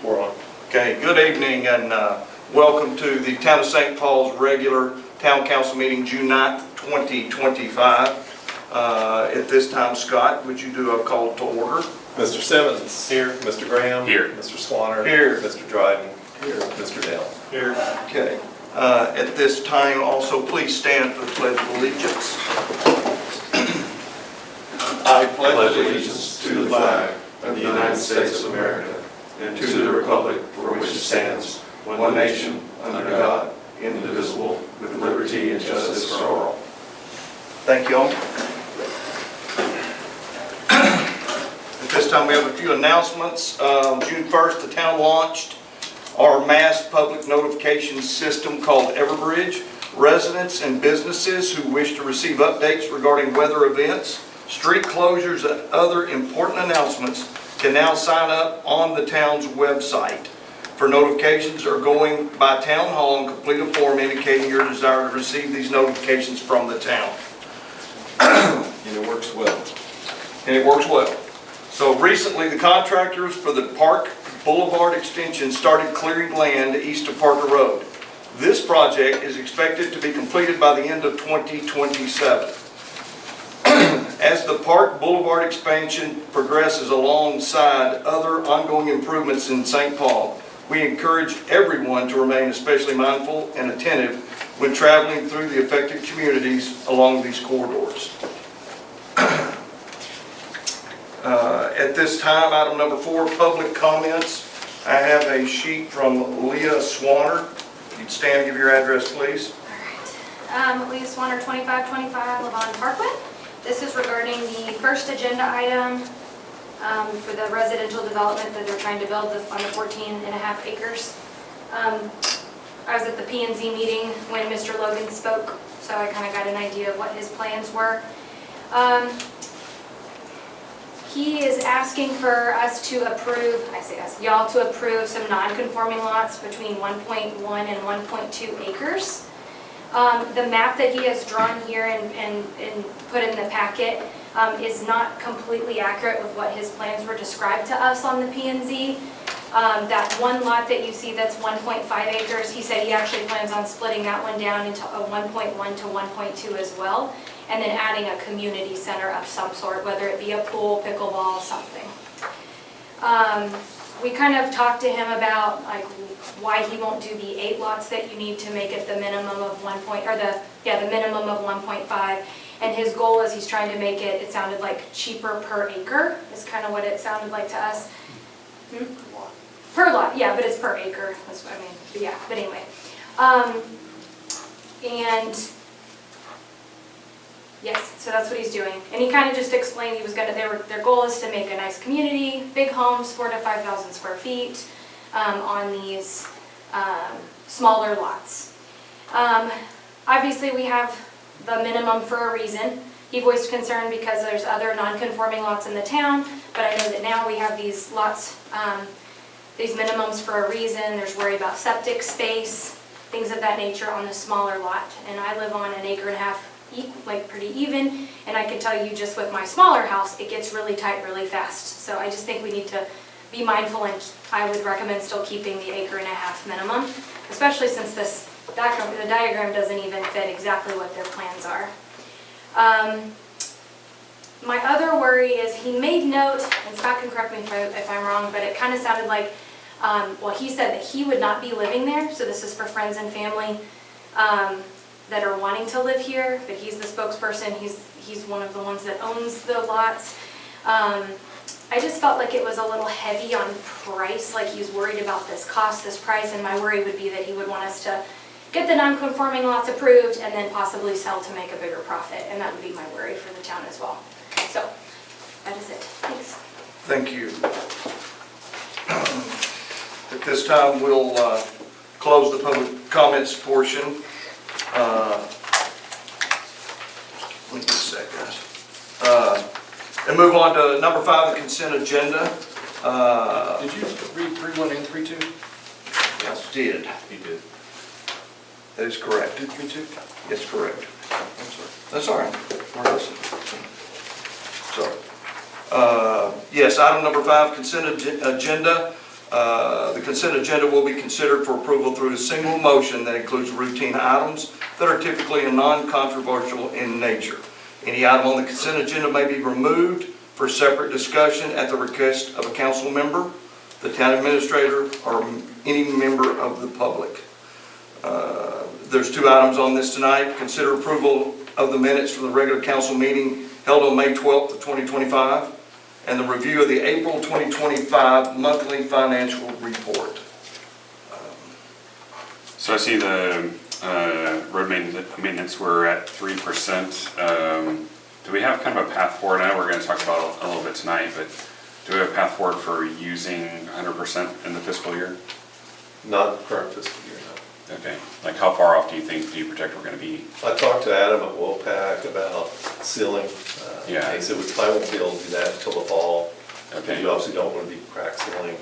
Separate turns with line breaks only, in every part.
We're on.
Okay, good evening and welcome to the Town of St. Paul's regular Town Council meeting, June 9th, 2025. At this time, Scott, would you do a call to order?
Mr. Simmons.
Here.
Mr. Graham.
Here.
Mr. Swanner.
Here.
Mr. Dryden.
Here.
Mr. Dale.
Here. Okay. At this time, also please stand for the Pledge of Allegiance.
I pledge allegiance to the flag of the United States of America and to the republic for which it stands, one nation, under God, indivisible, with liberty and justice for all.
Thank you all. At this time, we have a few announcements. June 1st, the town launched our mass public notification system called Everbridge. Residents and businesses who wish to receive updates regarding weather events, street closures, and other important announcements can now sign up on the town's website for notifications or going by town hall and complete a form indicating your desire to receive these notifications from the town.
And it works well.
And it works well. So recently, the contractors for the Park Boulevard extension started clearing land east of Parker Road. This project is expected to be completed by the end of 2027. As the Park Boulevard expansion progresses alongside other ongoing improvements in St. Paul, we encourage everyone to remain especially mindful and attentive when traveling through the affected communities along these corridors. At this time, item number 4, public comments. I have a sheet from Leah Swanner. You'd stand and give your address, please.
All right. Leah Swanner, 2525 Levon Parkway. This is regarding the first agenda item for the residential development that they're trying to build on the 14.5 acres. I was at the P&Z meeting when Mr. Logan spoke, so I kind of got an idea of what his plans were. He is asking for us to approve, I say us, y'all to approve some non-conforming lots between 1.1 and 1.2 acres. The map that he has drawn here and put in the packet is not completely accurate with what his plans were described to us on the P&Z. That one lot that you see that's 1.5 acres, he said he actually plans on splitting that one down into a 1.1 to 1.2 as well, and then adding a community center of some sort, whether it be a pool, pickleball, something. We kind of talked to him about like why he won't do the 8 lots that you need to make it the minimum of the minimum of 1.5. And his goal is he's trying to make it, it sounded like cheaper per acre, is kind of what it sounded like to us. Per lot, yeah, but it's per acre. That's what I mean. But yeah, but anyway. And yes, so that's what he's doing. And he kind of just explained he was gonna. Their goal is to make a nice community, big homes, 4,000 to 5,000 square feet, on these smaller lots. Obviously, we have the minimum for a reason. He voiced concern because there's other non-conforming lots in the town, but I know that now we have these lots. These minimums for a reason. There's worry about septic space, things of that nature on the smaller lot. And I live on 1.5 acres, like pretty even, and I can tell you just with my smaller house, it gets really tight really fast. So I just think we need to be mindful, and I would recommend still keeping the 1.5 acre minimum, especially since the diagram doesn't even fit exactly what their plans are. My other worry is he made note, and Scott can correct me if I'm wrong, but it kind of sounded like, well, he said that he would not be living there, so this is for friends and family that are wanting to live here, but he's the spokesperson, he's one of the ones that owns the lots. I just felt like it was a little heavy on price, like he's worried about this cost, this price, and my worry would be that he would want us to get the non-conforming lots approved and then possibly sell to make a bigger profit, and that would be my worry for the town as well. So, that is it. Thanks.
Thank you. At this time, we'll close the public comments portion. Let me get a sec, guys. And move on to number 5, the consent agenda.
Did you read 3.1 and 3.2?
Yes, did.
You did.
That is correct.
Did 3.2?
Yes, correct.
I'm sorry.
That's all right. We're listening. Sorry. Yes, item number 5, consent agenda. The consent agenda will be considered for approval through a single motion that includes routine items that are typically non-controversial in nature. Any item on the consent agenda may be removed for separate discussion at the request of a council member, the town administrator, or any member of the public. There's two items on this tonight. Consider approval of the minutes from the regular council meeting held on May 12th of 2025, and the review of the April 2025 monthly financial report.
So I see the road maintenance, we're at 3%. Do we have kind of a path forward? I know we're going to talk about it a little bit tonight, but do we have a path forward for using 100% in the fiscal year?
Not current fiscal year, no.
Okay, like how far off do you think DuProtect we're going to be?
I talked to Adam at Wolfpack about sealing.
Yeah.
He said we probably won't be able to do that until the fall.
Okay.
You obviously don't want to be crack sealing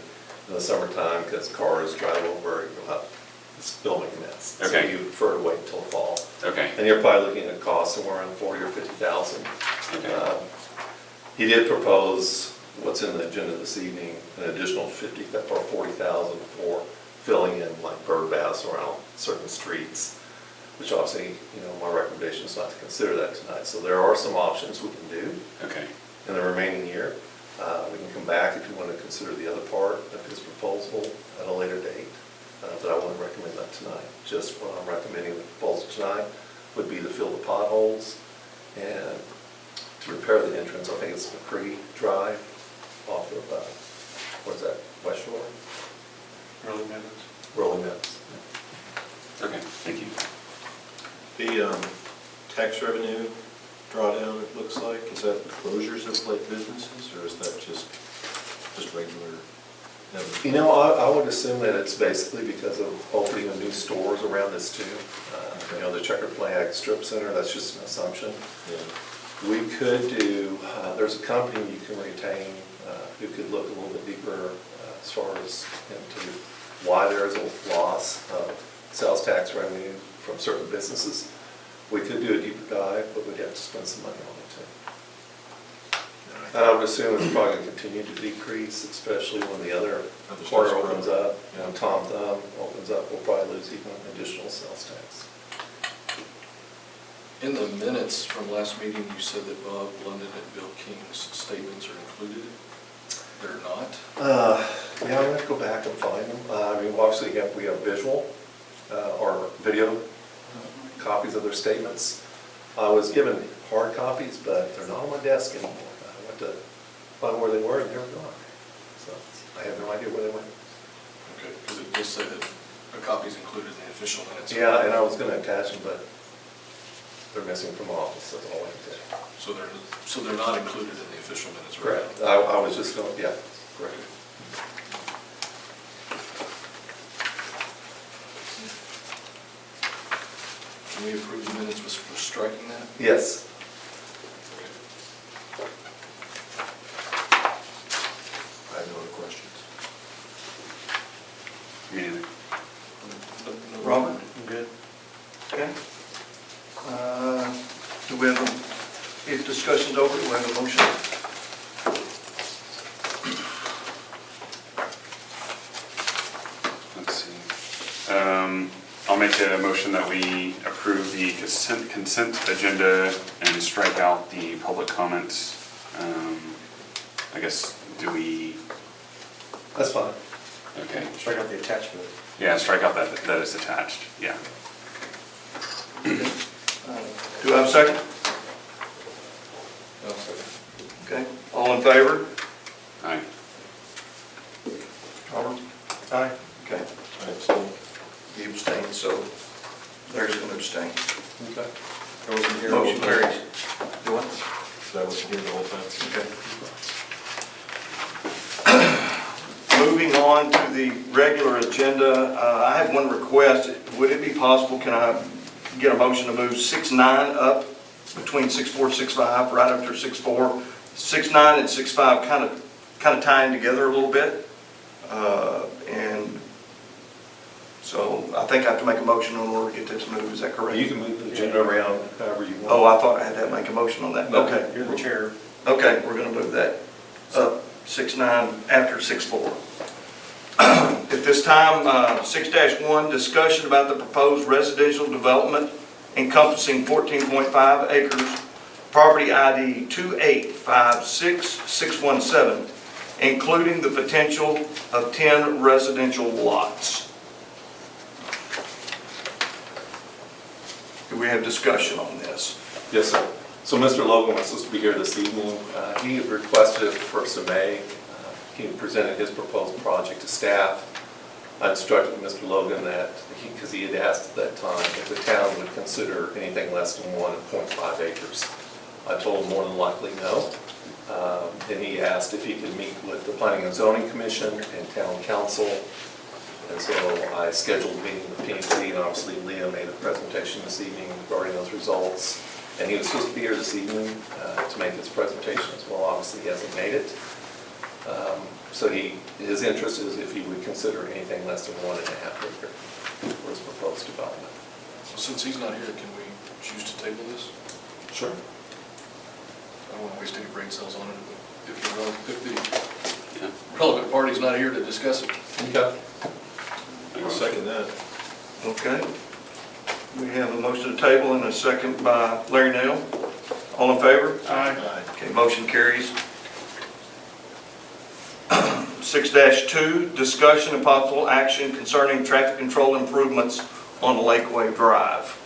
in the summertime because cars drive over, you'll have this building mess. So
Okay.
you prefer to wait until the fall.
Okay,
And you're probably looking at a cost somewhere around 40 or 50,000.
okay,
He did propose what's in the agenda this evening, an additional 50 or 40,000 for filling in like bird baths around certain streets, which obviously, my recommendation is not to consider that tonight. So there are some options we can do
okay,
in the remaining year. We can come back if you want to consider the other part of his proposal at a later date. But I wouldn't recommend that tonight. Just what I'm recommending the proposal tonight would be to fill the potholes and to repair the entrance. I think it's McCree Drive off of, what's that, West Shore?
Rolling Meadows.
Rolling Meadows.
Okay, thank you.
The tax revenue drawdown, it looks like, is that closures of like businesses, or is that just regular?
I would assume that it's basically because of opening of new stores around this too. The Checkered Flag Strip Center, that's just an assumption.
Yeah.
We could do, there's a company you can retain who could look a little bit deeper as far as into why there is a loss of sales tax revenue from certain businesses. We could do a deeper dive, but we'd have to spend some money on it too. And I would assume it's probably going to continue to decrease, especially when the other corner opens up. When Tom Thumb opens up, we'll probably lose even additional sales tax.
In the minutes from last meeting, you said that Bob London and Bill King's statements are included. They're not?
Yeah, I'm gonna have to go back and find them. Obviously, we have visual or video copies of their statements. I was given hard copies, but they're not on my desk anymore. I went to find where they were, and they were gone. So I have no idea where they went.
Okay, because it does say that a copy is included in the official minutes.
Yeah, and I was gonna attach them, but they're missing from office, that's all I can say.
So they're not included in the official minutes, right?
Correct. I was just going, yeah, correct.
Can we approve the minutes for striking that?
Yes.
I have no other questions.
Me neither.
No.
Robert? Good. Okay. Do we have if discussion's over, do we have a motion?
Let's see. I'll make a motion that we approve the consent agenda and strike out the public comments. I guess, do we,
That's fine.
okay.
Strike out the attachment.
Yeah, strike out that is attached, yeah.
Do I have a second?
No, second.
Okay, all in favor?
Aye.
Robert? Aye. Okay,
I abstain.
you abstained, so Larry's going to abstain.
Okay. I wasn't here the whole
Motion
time.
carries. Do what?
So I wasn't here the whole time.
Okay. Moving on to the regular agenda, I have one request. Would it be possible, can I get a motion to move 6-9 up between 6-4, 6-5, right after 6-4? 6-9 and 6-5 kind of tying together a little bit. And so I think I have to make a motion in order to get this moved, is that correct?
You can move the agenda around however you want.
Oh, I thought I had to make a motion on that. Okay.
You're the chair.
Okay, we're going to move that up 6-9 after 6-4. At this time, 6-1, discussion about the proposed residential development encompassing 14.5 acres, property ID 2856617, including the potential of 10 residential lots. Do we have discussion on this?
Yes, sir. So Mr. Logan was supposed to be here this evening. He had requested it for 1st of May. He presented his proposed project to staff. I instructed Mr. Logan that, because he had asked at that time if the town would consider anything less than 1.5 acres. I told him more than likely no. And he asked if he could meet with the Planning and Zoning Commission and Town Council. And so I scheduled a meeting with P&Z, and obviously Leah made a presentation this evening regarding those results. And he was supposed to be here this evening to make his presentation as well. Obviously, he hasn't made it. So his interest is if he would consider anything less than 1.5 acre for his proposed development.
So since he's not here, can we choose to table this?
Sure.
I don't want to waste any brain cells on it if the relevant party's not here to discuss it.
Okay.
I'll second that.
Okay. We have a motion to table and a second by Larry Nell. All in favor?
Aye.
Okay, motion carries. 6-2, discussion and possible action concerning traffic control improvements on Lakeway Drive.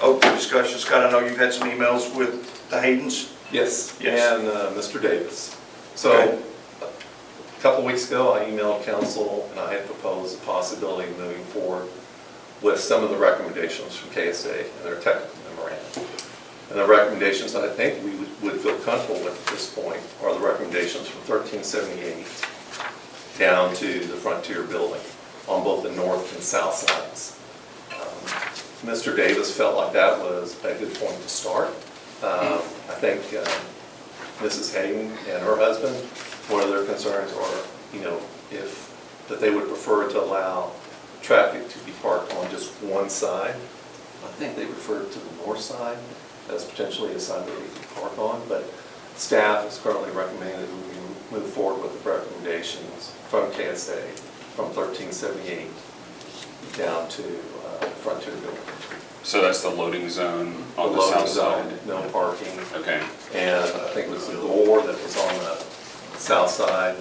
Open discussion. Scott, I know you've had some emails with the Haydens.
Yes,
Yes.
and Mr. Davis. So,
Okay.
a couple weeks ago, I emailed council and I had proposed the possibility of moving forward with some of the recommendations from KSA and their technical memorandum. And the recommendations that I think we would feel comfortable with at this point are the recommendations from 1378 down to the Frontier building on both the north and south sides. Mr. Davis felt like that was a good point to start. I think Mrs. Hayden and her husband, one of their concerns are, that they would prefer to allow traffic to be parked on just one side. I think they referred to the north side as potentially a side that we could park on, but staff is currently recommending that we move forward with the recommendations from KSA from 1378 down to Frontier building.
So that's the loading zone on the
loading
south side?
zone, no parking.
Okay.
And I think it was the door that was on the south side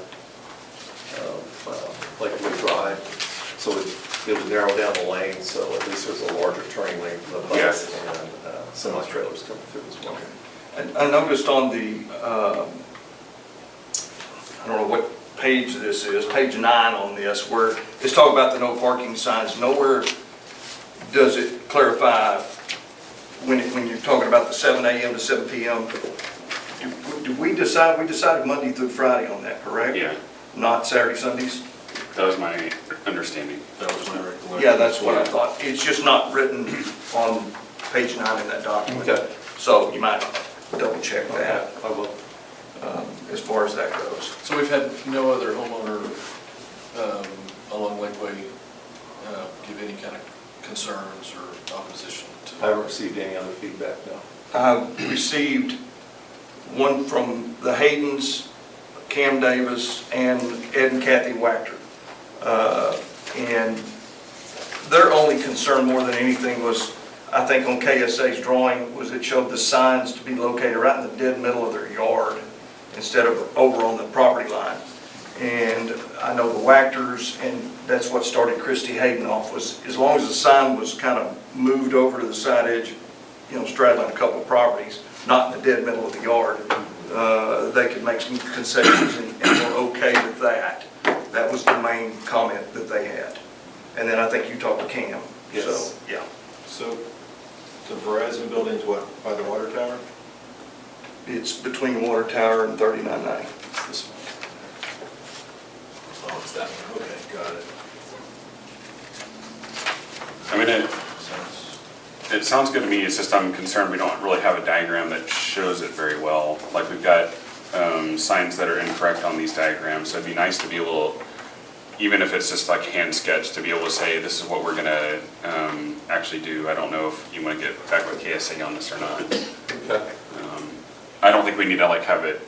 of Lakewood Drive. So it would narrow down the lane, so at least there's a larger turning lane for the bus
Yes.
and semi-trailers coming through as well.
And I noticed on the, I don't know what page this is, page 9 on this, where it's talking about the no parking signs. Nowhere does it clarify when you're talking about the 7 a.m. to 7 p.m. We decided Monday through Friday on that, correct?
Yeah,
Not Saturday, Sundays?
that was my understanding.
That was my recollection.
Yeah, that's what I thought. It's just not written on page 9 in that document.
Okay.
So you might double check that
I will.
as far as that goes.
So we've had no other homeowner along Lakeway give any kind of concerns or opposition to?
I haven't received any other feedback, no.
I received one from the Haydens, Cam Davis, and Ed and Kathy Wachter. And their only concern more than anything was, I think on KSA's drawing, was it showed the signs to be located right in the dead middle of their yard instead of over on the property line. And I know the Wachters, and that's what started Christy Hayden off, was as long as the sign was kind of moved over to the side edge, straddling a couple of properties, not in the dead middle of the yard, they could make some concessions and were okay with that. That was the main comment that they had. And then I think you talked to Cam.
Yes.
So, yeah.
So the Verizon building's what, by the water tower?
It's between Water Tower and 3990.
It's this one. Oh, it's that one, okay, got it.
I mean,
Sounds-
it sounds good to me, it's just I'm concerned we don't really have a diagram that shows it very well. Like we've got signs that are incorrect on these diagrams, so it'd be nice to be able, even if it's just like hand sketch, to be able to say this is what we're gonna actually do. I don't know if you wanna get back with KSA on this or not.
Okay.
I don't think we need to like have it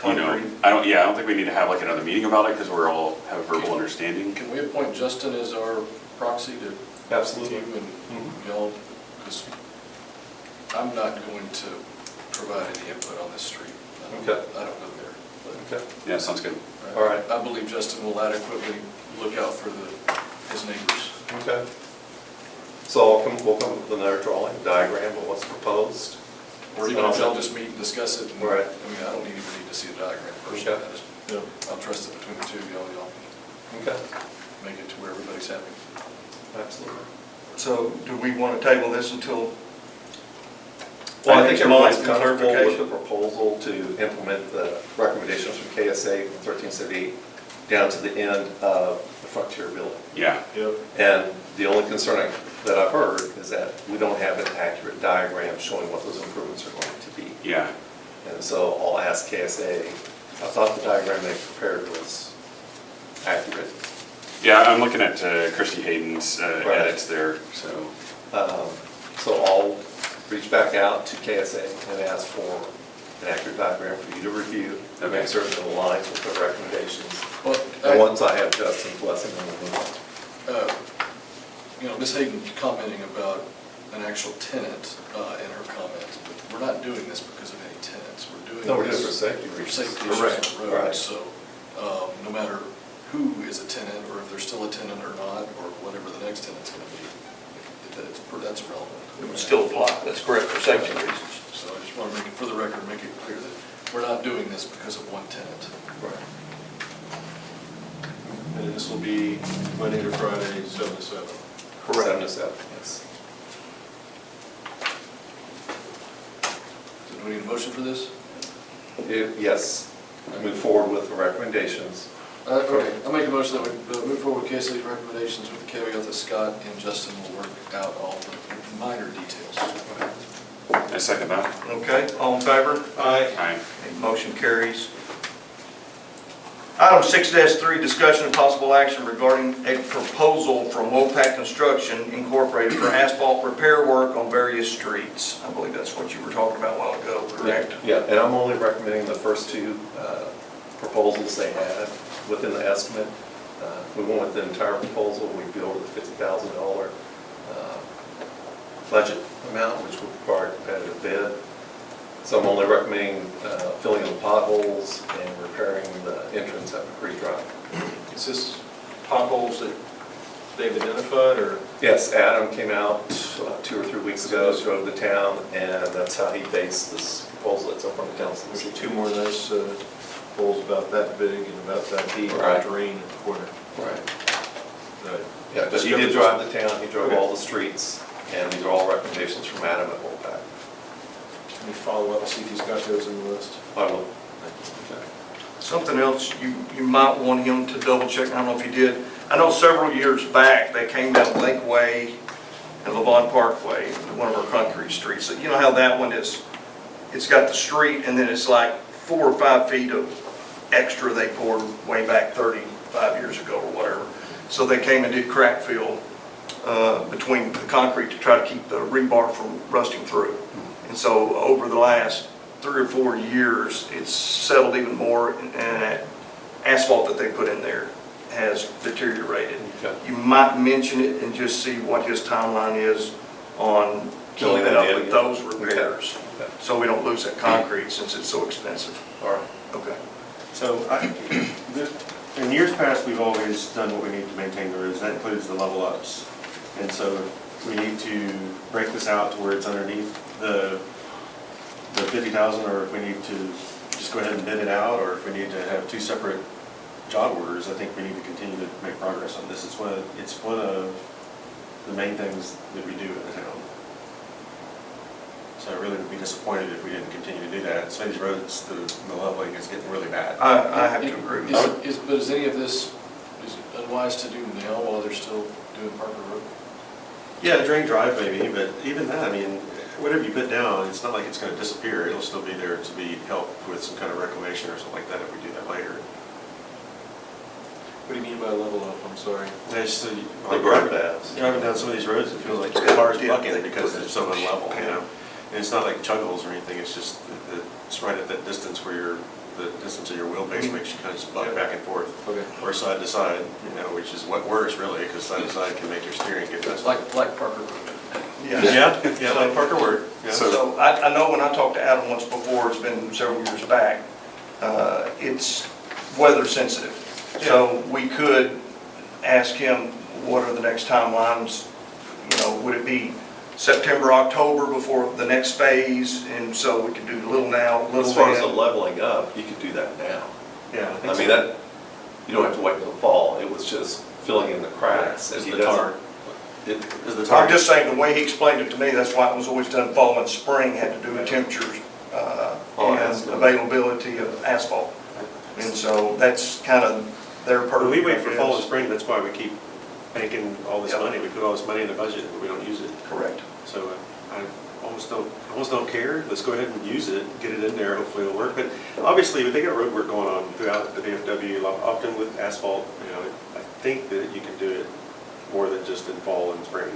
you know,
concrete.
I don't think we need to have like another meeting about it because we're all have a verbal understanding.
Can we appoint Justin as our proxy to
Absolutely.
you and
Mhm.
y'all? Because I'm not going to provide any input on this street.
Okay.
I don't go there. but,
Okay,
Yeah, sounds good.
all right.
I believe Justin will adequately look out for his neighbors.
Okay. So we'll come up with another drawing, diagram of what's proposed.
Or even if y'all just meet and discuss it. and-
Right.
I mean, I don't even need to see a diagram personally.
Okay.
I just,
Yeah.
I'll trust it between the two of y'all. Y'all
Okay,
make it to where everybody's happy.
absolutely.
So do we want to table this until?
Well, I think
next month,
everybody's comfortable with the
clarification?
proposal to implement the recommendations from KSA 1378 down to the end of the Frontier building.
Yeah,
Yep.
And the only concern that I've heard is that we don't have an accurate diagram showing what those improvements are going to be.
yeah.
And so I'll ask KSA, I thought the diagram they prepared was accurate.
Yeah, I'm looking at Christy Hayden's
Right.
edits there, so,
So I'll reach back out to KSA and ask for an accurate diagram for you to review, to make
Okay.
certain it aligns with the recommendations.
Well,
And once I have Justin's blessing, then we'll move on.
you know, Ms. Hayden commenting about an actual tenant in her comments, but we're not doing this because of any tenants. We're doing
No, we're doing it
this
for safety
for
reasons.
safety issues
Correct,
on the road.
right.
So no matter who is a tenant, or if they're still a tenant or not, or whatever the next tenant's going to be, that's relevant.
It would still apply, that's correct, for safety reasons.
So I just want to make it, for the record, make it clear that we're not doing this because of one tenant.
Right.
And this will be Monday to Friday, 7 to 7.
7 to 7, yes.
So do we need a motion for this?
Yes, move forward with the recommendations.
Okay, I'll make a motion that we move forward with KSA's recommendations with the caveat that Scott and Justin will work out all the minor details.
I second that.
Okay, all in favor?
Aye.
Aye.
Okay, motion carries. Item 6-3, discussion and possible action regarding a proposal from Wopat Construction Incorporated for asphalt repair work on various streets. I believe that's what you were talking about a while ago, correct?
Yeah, and I'm only recommending the first two proposals they had within the estimate. If we went with the entire proposal, we'd be over the $50,000 budget amount, which would require a competitive bid. So I'm only recommending filling in the potholes and repairing the entrance at McCree Drive.
Is this potholes that they've identified, or?
Yes, Adam came out 2 or 3 weeks ago, drove the town, and that's how he based this proposal that's up on the council.
There's two more nice holes about that big and about that deep,
Right.
drain in the corner.
Right.
Right.
Yeah, but he did drive the town, he drove all the streets, and these are all recommendations from Adam at Wolfpack.
Let me follow up and see if he's got those in the list.
I will.
Something else you might want him to double check, I don't know if he did. I know several years back, they came down Lakeway and Levon Parkway, one of our concrete streets. So you know how that one is, it's got the street and then it's like 4 or 5 feet of extra they poured way back 35 years ago or whatever. So they came and did crack fill between the concrete to try to keep the rebar from rusting through. And so over the last 3 or 4 years, it's settled even more, and that asphalt that they put in there has deteriorated.
Okay.
You might mention it and just see what his timeline is on
Filling
keeping
that
up
in
with
again.
those repairs,
Okay.
so we don't lose that concrete since it's so expensive.
All right.
Okay.
So in years past, we've always done what we need to maintain the roads. That includes the level ups. And so we need to break this out to where it's underneath the 50,000, or if we need to just go ahead and bid it out, or if we need to have 2 separate job orders. I think we need to continue to make progress on this. It's one of the main things that we do in the town. So I really would be disappointed if we didn't continue to do that. Some of these roads, the leveling is getting really bad.
I have to agree with you.
But is any of this is unwise to do now while they're still doing Parker Road?
Yeah, drain drive maybe, but even that, I mean, whatever you put down, it's not like it's going to disappear. It'll still be there to be helped with some kind of reclamation or something like that if we do that later.
What do you mean by level up? I'm sorry.
Just,
Like road paths.
driving down some of these roads, it feels like your car's bucking because they're so unlevel, you know? And it's not like chug holes or anything, it's just, it's right at that distance where you're the distance of your wheelbase makes you kind of spot back and forth.
Okay.
Or side to side, which is what works really, because side to side can make your steering get messed up.
Like Parker.
Yeah, like Parker Word. Yeah.
So I know when I talked to Adam once before, it's been several years back, it's weather sensitive. So we could ask him, what are the next timelines? Would it be September, October before the next phase? And so we could do little now, little
As far as the
then.
leveling up, you could do that now.
Yeah,
I mean, that, you don't have to wait till the fall, it was just filling in the cracks.
Is
It
the
doesn't-
tar.
it-
Is the
I'm
target.
just saying, the way he explained it to me, that's why it was always done fall and spring, had to do with temperatures
Oh,
and
asphalt.
availability of asphalt. And so that's kind of their purview.
When we wait for
I
fall and
guess.
spring, that's why we keep banking all this
Yep.
money. We put all this money in the budget, but we don't use it.
Correct.
So I almost don't care. Let's go ahead and use it, get it in there, hopefully it'll work. But obviously, they got road work going on throughout the DFW, often with asphalt. I think that you can do it more than just in fall and spring.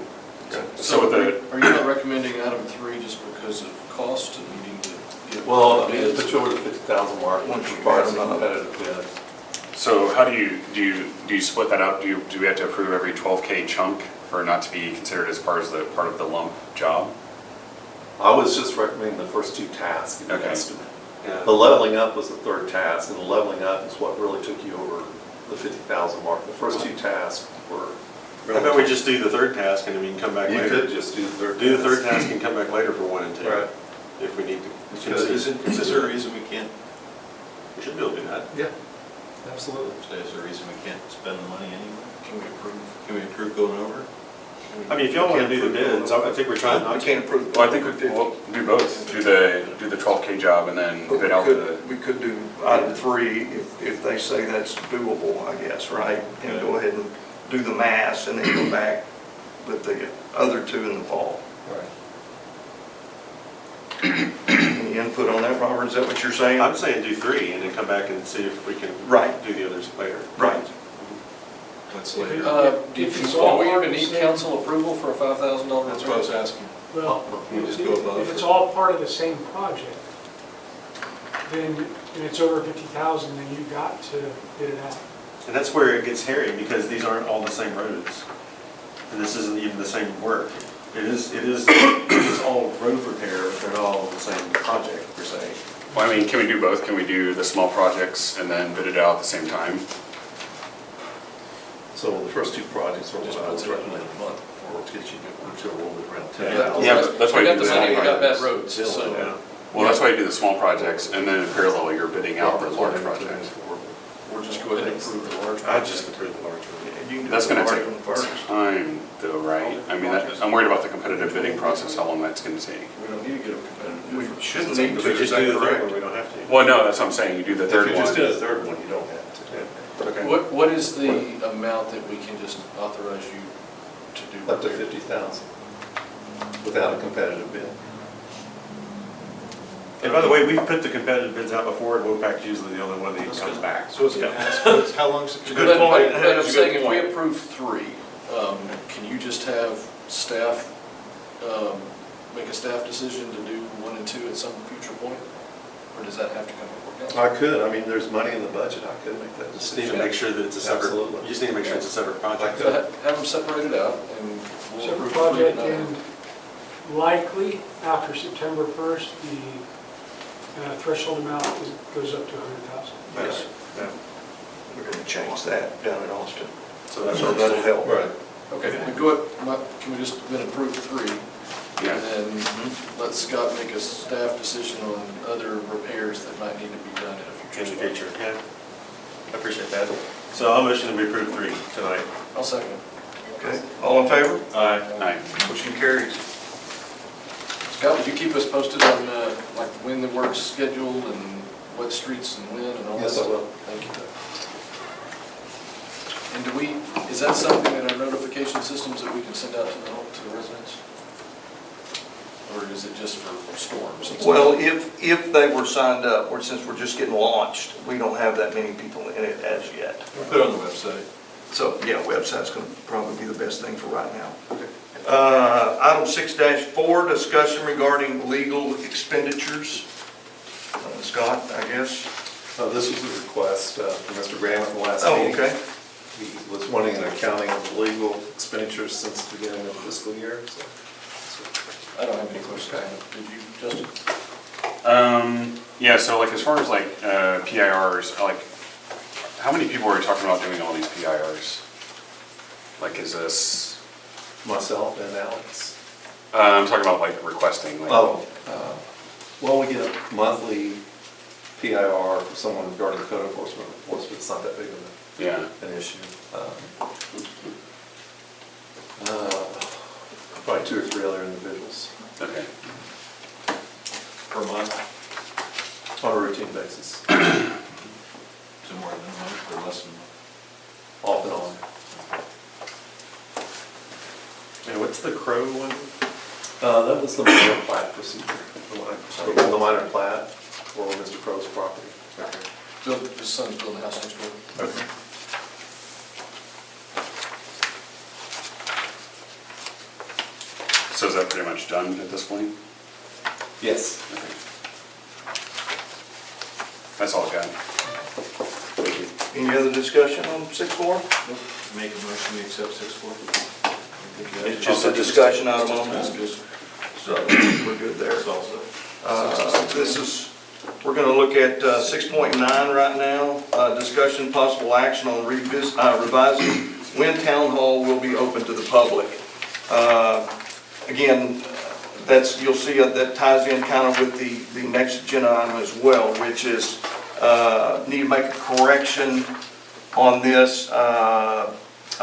So with the,
Are you not recommending item 3 just because of cost and needing to get?
Well, I mean, it puts you over the 50,000 mark,
Once
which
you
requires a
add them up.
competitive bid.
so how do you split that out? Do we have to approve every 12K chunk for it not to be considered as part of the lump job?
I was just recommending the first 2 tasks in the
Okay.
estimate.
Yeah.
The leveling up was the 3rd task, and the leveling up is what really took you over the 50,000 mark. The first 2 tasks were.
How about we just do the third task and then we can come back
You
later?
could just do the 3rd.
Do the third task and come back later for 1 and 2.
Right.
If we need to.
Is there a reason we can't,
We should be able to do that.
Yeah, absolutely.
is there a reason we can't spend the money anyway?
Can we approve?
Can we approve going over?
I mean, if y'all want to do the bids, I think we're trying
We
not to.
can't approve.
Well, I think we'll do both. Do the 12K job and then
But
bid out the.
we could do item 3 if they say that's doable, I guess, right? And go ahead and do the mass and then go back with the other 2 in the fall.
Right.
Any input on that, Robert? Is that what you're saying?
I'm saying do 3 and then come back and see if we can
Right.
do the others later.
Right.
What's
If
later?
Do you
If
think,
it's all
we
part
even
of the
need
same-
council approval for a $5,000?
That's what I was asking.
Well,
You just go above
if it's
it.
all part of the same project, then, and it's over 50,000, then you got to bid it out.
And that's where it gets hairy because these aren't all the same roads. And this isn't even the same work. It is all road repair, but they're not all the same project per se.
Well, I mean, can we do both? Can we do the small projects and then bid it out at the same time?
So the first 2 projects are
Just
what I
puts
was
it in a
recommending.
month.
Which gets you, which are a little bit around
Yeah,
10,000.
Yeah, but that's why
we
you
got
do
the
that.
money, we got bad roads,
Still,
so.
yeah.
Well, that's why you do the small projects and then in parallel, you're bidding out the large project.
We'll just go ahead and approve the large
I
project.
just approve the large one.
You can do
That's
the
gonna
large
take
one first.
time though, right? I mean, I'm worried about the competitive bidding process, how long that's gonna take.
We don't need to get a competitive bid.
We shouldn't need
If
to,
we
is
just
that
do the third
correct?
one, we don't have to.
Well, no, that's what I'm saying, you do the
If
third
you just do
one.
the 3rd one, you don't have to.
Okay.
What is the amount that we can just authorize you to do?
Up to 50,000 without a competitive bid.
And by the way, we've put the competitive bids out before, and WOPAC's usually the only one that comes back.
So it's gonna ask, how long's it?
Good point.
But I'm
That's a
saying,
good
if we
point.
approve 3, can you just have staff, make a staff decision to do 1 and 2 at some future point? Or does that have to come before council?
I could, I mean, there's money in the budget, I could make that
Just need
decision.
to make sure that it's a separate,
Absolutely.
you just need to make sure it's a separate project.
So have them separated out and we'll
Separate
approve 3
project,
at
and likely after September 1st, the threshold amount goes up to 100,000.
Yes. We're going to change that down in Austin.
So that's
So that'll help.
Right.
Okay, can we just then approve 3?
Yeah.
And then let Scott make a staff decision on other repairs that might need to be done in a
In
future.
the future, yeah. I appreciate that. So I'll motion to approve 3 tonight.
I'll second it.
Okay, all in favor?
Aye.
Aye.
Motion carries.
Scott, would you keep us posted on, like, when the work's scheduled and what streets and when and all that?
Yes, I will.
Thank you. And is that something in our notification systems that we can send out to the residents? Or is it just for storms?
Well, if they were signed up, or since we're just getting launched, we don't have that many people in it as yet.
We'll put it on the website.
So, yeah, website's going to probably be the best thing for right now. Item 6-4, discussion regarding legal expenditures. Scott, I guess.
This was a request from Mr. Graham at the last
Oh,
meeting.
okay.
He was wanting an accounting of the legal expenditures since the beginning of the fiscal year, so.
I don't have any questions on it. Did you, Justin?
Yeah, so like as far as like PIRs, like how many people are we talking about doing all these PIRs? Like is this,
Myself and Alex.
I'm talking about like requesting, like.
Well, we get a monthly PIR for someone regarding code enforcement reports, but it's not that big of
Yeah,
an issue. Probably 2 or 3 other individuals
okay.
Per month,
on a routine basis,
is it more than a month or less than a month?
off and on.
And what's the Crow one?
That was the minor plat procedure, the minor plat for Mr. Crow's property.
His son's building a house next door.
Okay.
So is that pretty much done at this point?
Yes.
Okay. That's all I've got.
Any other discussion on 6.4?
Make a motion, we accept 6.4.
It's just a discussion item on
That's
that,
good.
so we're good there.
There's also,
This is, we're going to look at 6.9 right now, discussion possible action on revising when town hall will be open to the public. Again, that's, you'll see that ties in kind of with the next agenda item as well, which is need to make a correction on this a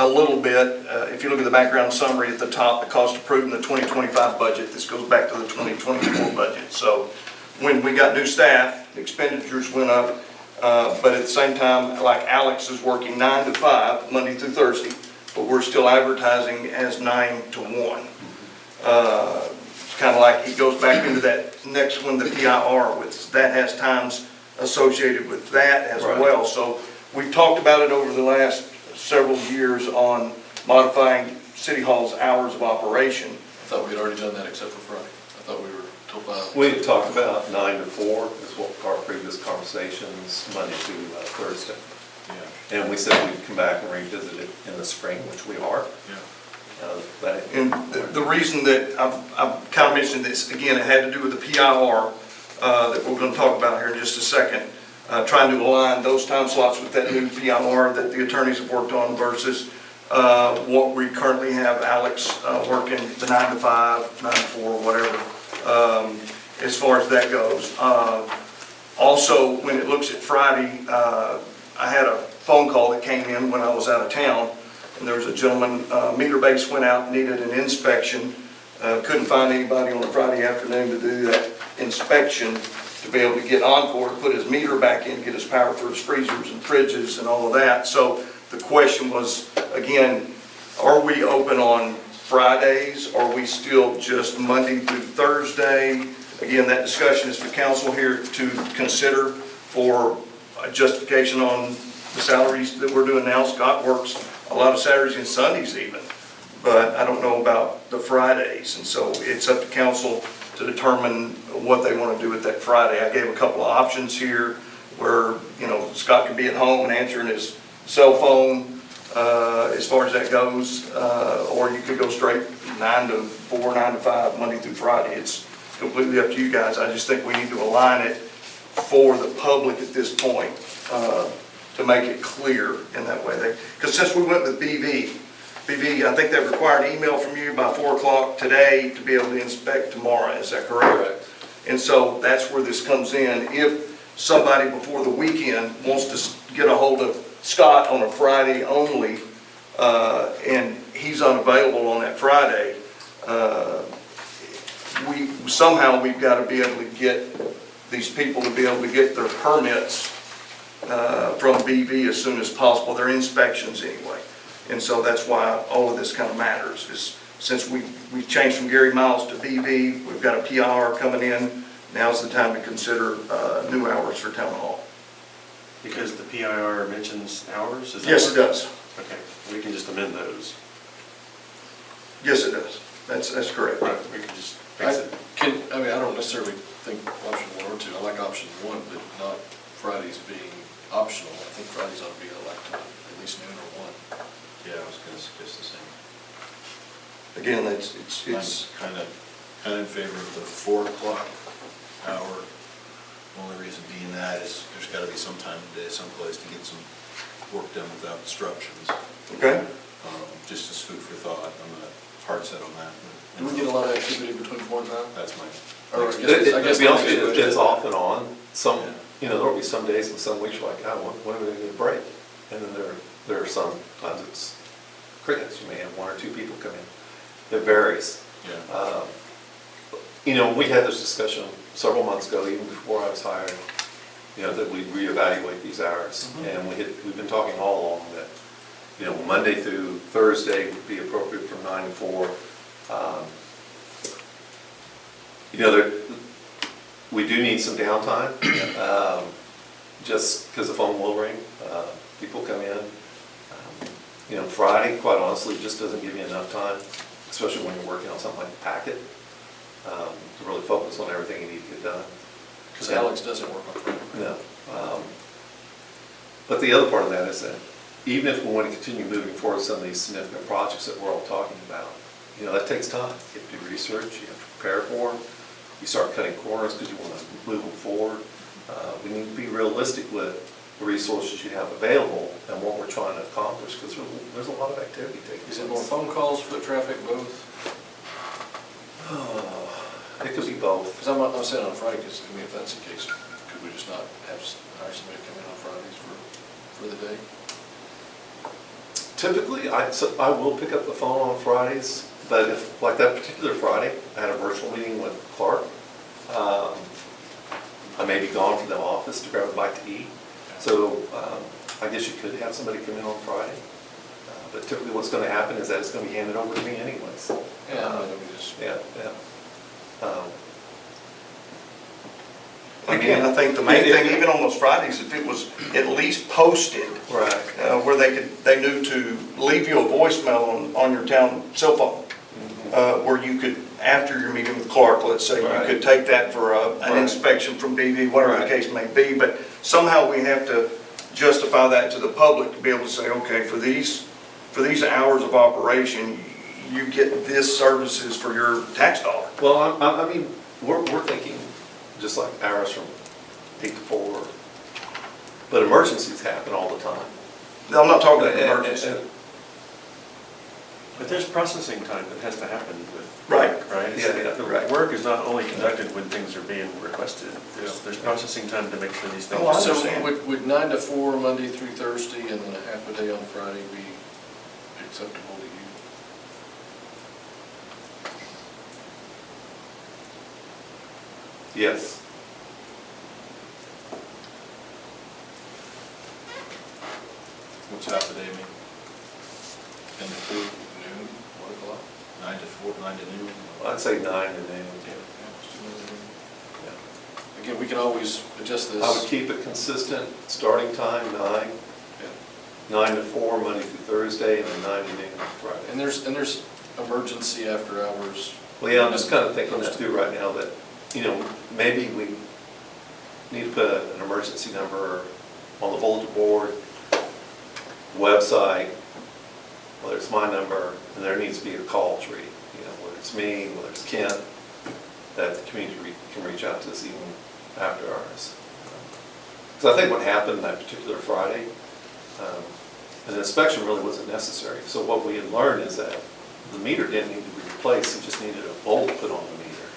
little bit. If you look at the background summary at the top, the cost approved in the 2025 budget, this goes back to the 2024 budget. So when we got new staff, the expenditures went up, but at the same time, like Alex is working 9 to 5, Monday through Thursday, but we're still advertising as 9 to 1. It's kind of like it goes back into that next one, the PIR, which that has times associated with that as
Right.
well. So we've talked about it over the last several years on modifying City Hall's hours of operation.
I thought we had already done that except for Friday. I thought we were till 5.
We had talked about 9 to 4 is what our previous conversations, Monday to Thursday.
Yeah,
And we said we'd come back and revisit it in the spring, which we are.
yeah.
And the reason that I've kind of mentioned this, again, it had to do with the PIR that we're going to talk about here in just a second. Trying to align those time slots with that new PIR that the attorneys have worked on versus what we currently have Alex working the 9 to 5, 9 to 4, whatever, as far as that goes. Also, when it looks at Friday, I had a phone call that came in when I was out of town, and there was a gentleman, meter base went out, needed an inspection. Couldn't find anybody on a Friday afternoon to do that inspection, to be able to get Encore to put his meter back in, get his power for his freezers and fridges and all of that. So the question was, again, are we open on Fridays? Are we still just Monday through Thursday? Again, that discussion is for council here to consider for a justification on the salaries that we're doing now. Scott works a lot of Saturdays and Sundays even, but I don't know about the Fridays. And so it's up to council to determine what they want to do with that Friday. I gave a couple of options here where, you know, Scott could be at home and answering his cell phone as far as that goes, or you could go straight 9 to 4, 9 to 5, Monday through Friday. It's completely up to you guys. I just think we need to align it for the public at this point to make it clear in that way. Because since we went with BV, I think they require an email from you by 4 o'clock today to be able to inspect tomorrow, is that correct? And so that's where this comes in. If somebody before the weekend wants to get a hold of Scott on a Friday only, and he's unavailable on that Friday, we've got to be able to get these people to be able to get their permits from BV as soon as possible, their inspections anyway. And so that's why all of this kind of matters, is since we've changed from Gary Miles to BV, we've got a PR coming in, now's the time to consider new hours for town hall.
Because the PIR mentions hours? Is that
Yes,
what-
it does.
Okay, we can just amend those.
Yes, it does. That's correct.
Right, we can just fix it.
I don't necessarily think option 1 or 2. I like option 1, but not Fridays being optional. I think Fridays ought to be like at least noon or 1.
Yeah, I was gonna suggest the same.
Again, it's,
I'm kind of in favor of the 4 o'clock hour. Only reason being that is there's gotta be some time today, someplace to get some work done without disruptions.
okay?
Just as food for thought, I'm not hard set on that.
Do we get a lot of activity between 4 and 5?
That's my.
Or I
To
guess
be honest with you,
the next
it's off and on. Some,
Yeah.
you know, there'll be some days and some weeks you're like, God, when are we gonna get a break? And then there are some times it's crickets. You may have 1 or 2 people come in. It varies.
Yeah.
You know, we had this discussion several months ago, even before I was hired, you know, that we'd reevaluate these hours. And we've been talking all along that, you know, Monday through Thursday would be appropriate from 9 to 4. You know, we do need some downtime, just because the phone will ring, people come in. You know, Friday, quite honestly, just doesn't give you enough time, especially when you're working on something like the packet, to really focus on everything you need to get done.
Because Alex doesn't work on Friday.
No. But the other part of that is that even if we want to continue moving forward some of these significant projects that we're all talking about, you know, that takes time. You have to do research, you have to prepare for them, you start cutting corners because you want to move them forward. We need to be realistic with the resources you have available and what we're trying to accomplish, because there's a lot of activity taking place.
Is it more phone calls, foot traffic, both?
It could be both.
Because I'm saying on Friday, because, I mean, if that's the case, could we just not hire somebody to come in on Fridays for the day?
Typically, I will pick up the phone on Fridays, but if, like that particular Friday, I had a virtual meeting with Clark. I may be gone from the office to grab a bite to eat. So I guess you could have somebody come in on Friday. But typically what's going to happen is that it's going to be handed over to me anyways.
Yeah, I mean, we just.
Yeah.
Again, I think the main thing, even on those Fridays, if it was at least posted,
Right.
where they knew to leave you a voicemail on your town cell phone, where you could, after your meeting with Clark, let's say, you
Right.
could take that for an
Right.
inspection from BV, whatever the
Right.
case may be, but somehow we have to justify that to the public to be able to say, okay, for these hours of operation, you get this services for your tax dollar.
Well, I mean, we're thinking just like hours from 8 to 4, but emergencies happen all the time.
I'm not talking about
And-
emergency.
But there's processing time that has to happen with
Right.
work, right?
Yeah,
The
right.
work is not only conducted when things are being requested. There's processing time to make sure these things.
Oh, I
are
So
understand.
would 9 to 4, Monday through Thursday, and then a half a day on Friday be acceptable to you?
Yes.
What's half a day mean?
10 to 2, noon, 1 o'clock?
9 to 4, 9 to noon?
I'd say 9 and then,
Yeah, let's do 9 to noon.
yeah.
Again, we can always adjust this.
I would keep it consistent, starting time 9,
Yeah.
9 to 4, Monday through Thursday, and then 9 to noon on Friday.
And there's emergency after hours.
Well, yeah, I'm just kind of thinking that through right now, that, you know, maybe we need to put an emergency number on the bulletin board, website, whether it's my number, and there needs to be a call tree, you know, whether it's me, whether it's Kent, that the community can reach out to us even after hours. Because I think what happened that particular Friday, an inspection really wasn't necessary. So what we had learned is that the meter didn't need to be replaced, it just needed a bolt put on the meter.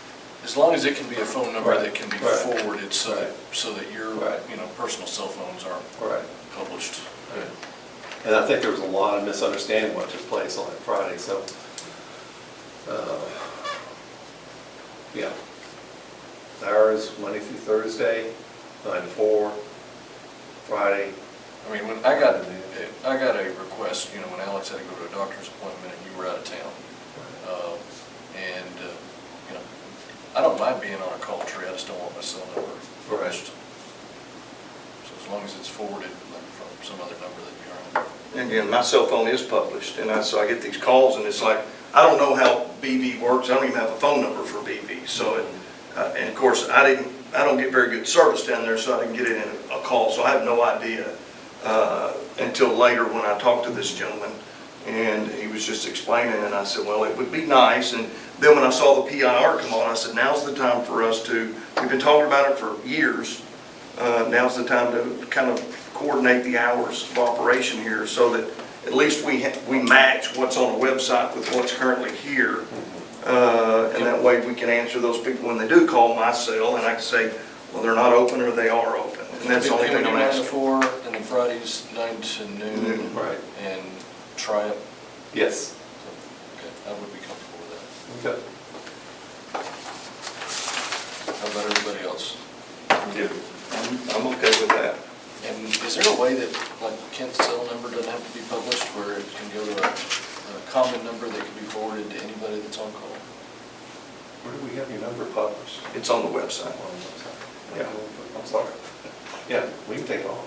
As long as it can be a phone number
Right.
that can be
Right.
forwarded so
Right.
that your,
Right.
you know, personal cell phones aren't
Right.
published.
And I think there was a lot of misunderstanding what took place on that Friday, so, yeah. Hours, Monday through Thursday, 9 to 4, Friday.
I mean, when I got a request, you know, when Alex had to go to a doctor's appointment and you were out of town. You know, I don't mind being on a call tree, I just don't want my cell number
Right.
published. So as long as it's forwarded like from some other number that you're on.
And again, my cell phone is published, and so I get these calls, and it's like, I don't know how BV works, I don't even have a phone number for BV, so it, and of course, I I don't get very good service down there, so I didn't get in a call, so I have no idea until later when I talked to this gentleman, and he was just explaining, and I said, well, it would be nice, and then when I saw the PIR come on, I said, now's the time for us to, we've been talking about it for years, now's the time to kind of coordinate the hours of operation here, so that at least we match what's on the website with what's currently here. And that way we can answer those people when they do call my cell, and I can say, well, they're not open or they are open. And that's the only thing I'm
Can we do 9 to
asking.
4, and then Fridays 9 to noon?
Right.
And try it?
Yes.
Okay, I would be comfortable with that.
Okay.
How about everybody else?
I'm okay with that.
And is there a way that, like, Kent's cell number doesn't have to be published, where it can go to a common number that can be forwarded to anybody that's on call?
Where do we have your number published?
It's on the website. Yeah.
I'm sorry. Yeah, we can take it off.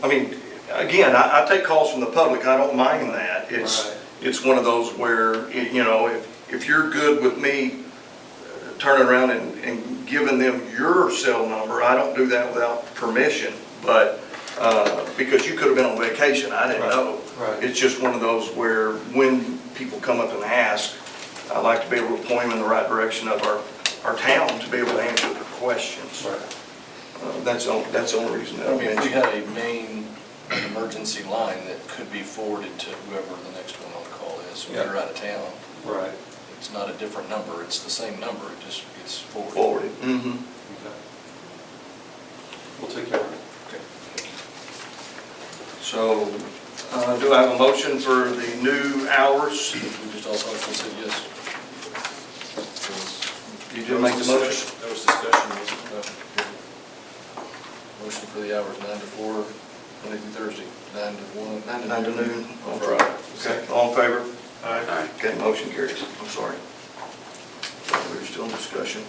I mean, again, I take calls from the public, I don't mind that.
Right.
It's one of those where, you know, if you're good with me turning around and giving them your cell number, I don't do that without permission, but, because you could have been on vacation, I didn't know.
Right.
It's just one of those where when people come up and ask, I like to be able to point them in the right direction of our town to be able to answer their questions.
Right.
That's the only reason that
I
I
mean, if we
mentioned.
had a main emergency line that could be forwarded to whoever the next one on call is, when
Yeah.
they're out of town,
Right.
it's not a different number, it's the same number, it just gets forwarded.
Forwarded. Mm-hmm.
Okay. We'll take care of it.
Okay.
So, do I have a motion for the new hours?
We just all talked and said yes.
You did make the motion?
That was discussion, wasn't it? Motion for the hours 9 to 4, Monday through Thursday, 9 to 1, 9 to
9 to
noon.
noon on Friday. Okay, all in favor?
Aye.
Okay, motion carries. I'm sorry. We're still in discussion.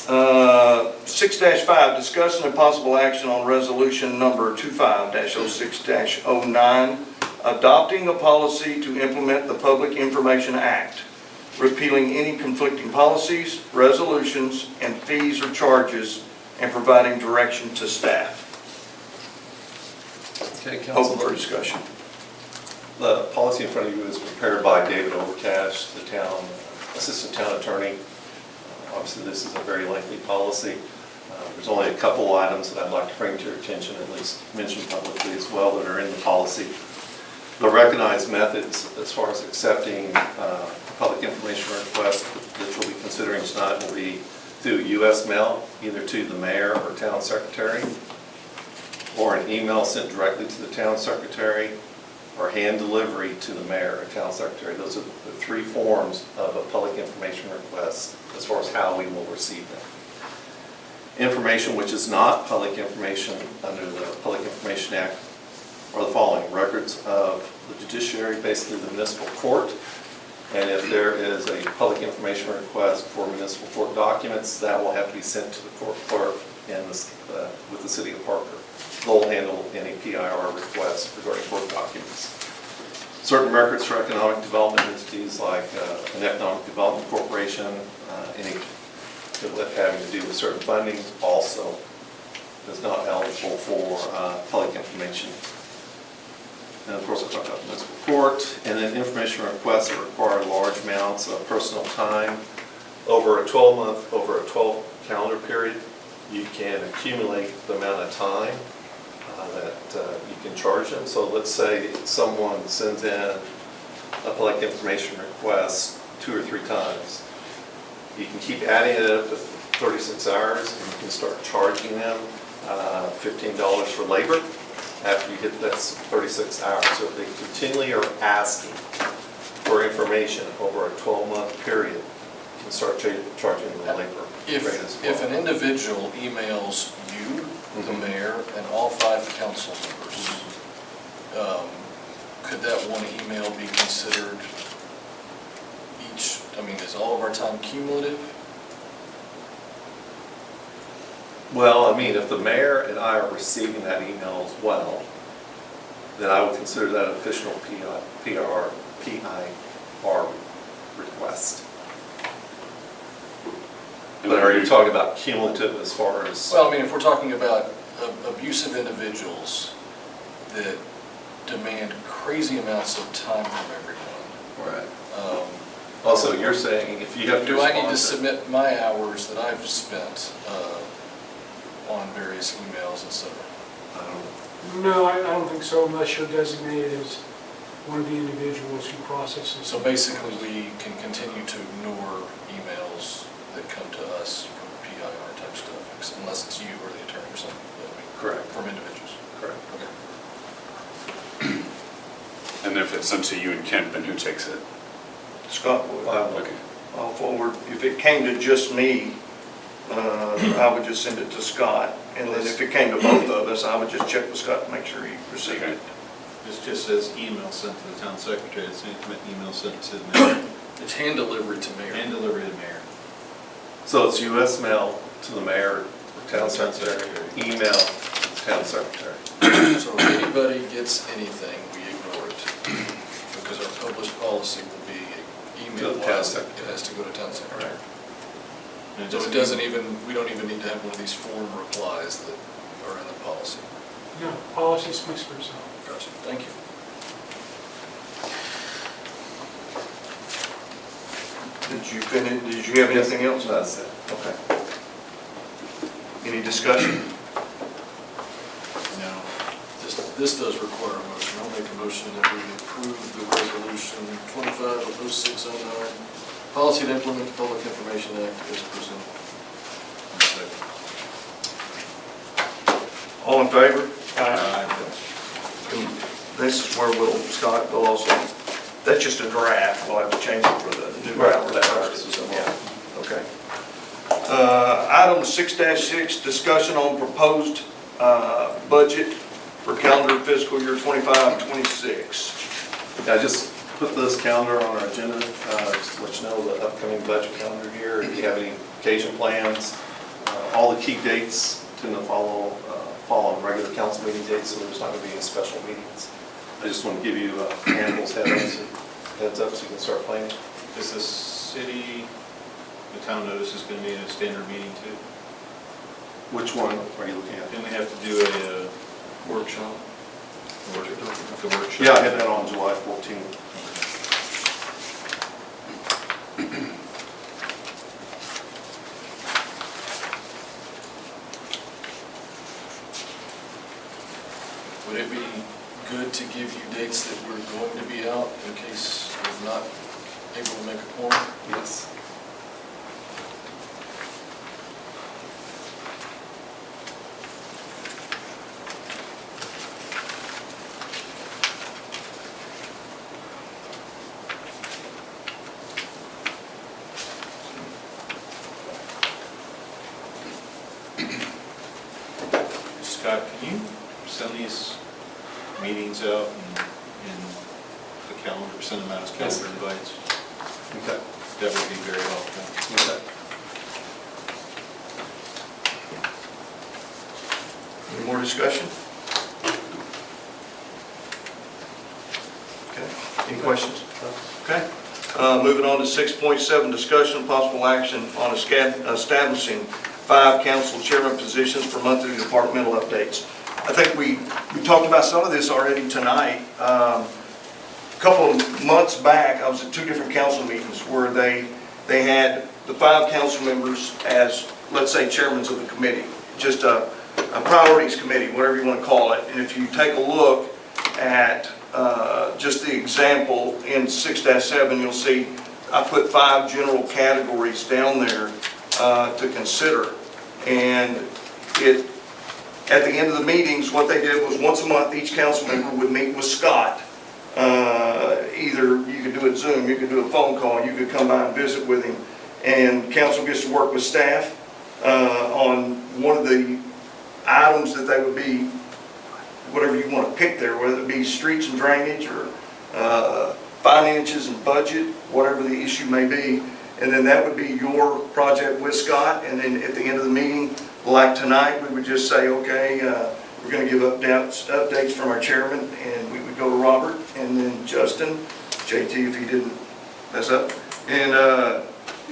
6-5, discussion and possible action on resolution number 25-06-09, adopting a policy to implement the Public Information Act, repealing any conflicting policies, resolutions, and fees or charges, and providing direction to staff.
Okay,
Open
Council.
for discussion.
The policy in front of you is prepared by David Overcash, the town, assistant town attorney. Obviously, this is a very lengthy policy. There's only a couple items that I'd like to bring to your attention, at least mention publicly as well, that are in the policy. The recognized methods as far as accepting public information requests that you'll be considering tonight will be through U.S. mail, either to the mayor or town secretary, or an email sent directly to the town secretary, or hand delivery to the mayor or town secretary. Those are the three forms of a public information request as far as how we will receive them. Information which is not public information under the Public Information Act are the following: records of the judiciary, basically the municipal court, and if there is a public information request for municipal court documents, that will have to be sent to the court clerk and with the city of Parker. They'll handle any PIR requests regarding court documents. Certain records for economic development entities like an economic development corporation, any having to do with certain funding also is not eligible for public information. And of course, I talked about municipal court, and then information requests that require large amounts of personal time. Over a 12 calendar period, you can accumulate the amount of time that you can charge them. So let's say someone sends in a public information request 2 or 3 times. You can keep adding it up to 36 hours, and you can start charging them $15 for labor after you hit that 36 hours. So if they continually are asking for information over a 12-month period, you can start charging them the labor rate as well.
If an individual emails you, the mayor, and all 5 council members, could that one email be considered each, I mean, is all of our time cumulative?
Well, I mean, if the mayor and I are receiving that email as well, then I would consider that an official PIR request. But are you talking about cumulative as far as?
Well, I mean, if we're talking about abusive individuals that demand crazy amounts of time from everyone,
Right.
um,
Also, you're saying if you have to
do I need to
respond
submit my hours that I've spent on various emails and stuff?
I don't know.
No, I don't think so unless you're designated as one of the individuals who processes.
So basically, we can continue to ignore emails that come to us from PIR type stuff, unless it's you or the attorney or something. I mean,
Correct.
From individuals.
Correct.
Okay.
And if it's sent to you and Kent, then who takes it?
Scott would.
Okay.
I'll forward, if it came to just me, I would just send it to Scott. And then if it came to both of us, I would just check with Scott to make sure he received
Okay.
it.
This just says email sent to the town secretary, it's email sent to the mayor,
It's hand delivery to mayor.
and delivery to mayor.
So it's US mail to the mayor, or town secretary, email to the town secretary.
So if anybody gets anything, we ignore it. Because our published policy will be email
To the town
wise, it
secretary.
has to go to town secretary.
And
So it doesn't even, we don't even need to have one of these form replies that are in the policy.
No, policy speaks for itself.
Gotcha, thank you.
Did you finish, did you have anything else?
That's it.
Okay. Any discussion?
No.
This does require a motion. I'll make a motion that we approve the resolution 250609, policy to implement the Public Information Act as presented.
All in favor?
Aye.
This is where we'll, Scott, will also, that's just a draft, we'll have to change it for the new
Right,
hours.
that
Yeah, okay. Item 6-6, discussion on proposed budget for calendar fiscal year 25-26.
I just put this calendar on our agenda, just to let you know the upcoming budget calendar here. If you have any occasion plans, all the key dates tend to fall on regular council meeting dates, so there's not going to be any special meetings. I just want to give you Hannibal's heads up so you can start planning.
Is the city, the town notice is going to be in a standard meeting too?
Which one are you looking at?
Then we have to do a
Workshop.
the workshop.
Yeah, I had that on July 14th.
Would it be good to give you dates that we're going to be out in case we're not able to make a quorum?
Yes.
Scott, can you send these meetings out in the calendar, send them out as calendar invites?
Okay.
That would be very helpful.
Okay.
Any more discussion? Okay, any questions? Okay. Moving on to 6.7, discussion and possible action on establishing 5 council chairman positions for monthly departmental updates. I think we talked about some of this already tonight. A couple of months back, I was at 2 different council meetings where they had the 5 council members as, let's say, chairmen of the committee, just a priorities committee, whatever you want to call it. And if you take a look at just the example in 6-7, you'll see I put 5 general categories down there to consider. And at the end of the meetings, what they did was once a month, each council member would meet with Scott. Either you could do it Zoom, you could do a phone call, you could come by and visit with him. And council gets to work with staff on one of the items that they would be, whatever you want to pick there, whether it be streets and drainage or finances and budget, whatever the issue may be. And then that would be your project with Scott. And then at the end of the meeting, like tonight, we would just say, okay, we're going to give updates from our chairman, and we would go to Robert, and then Justin, JT if he didn't mess up, and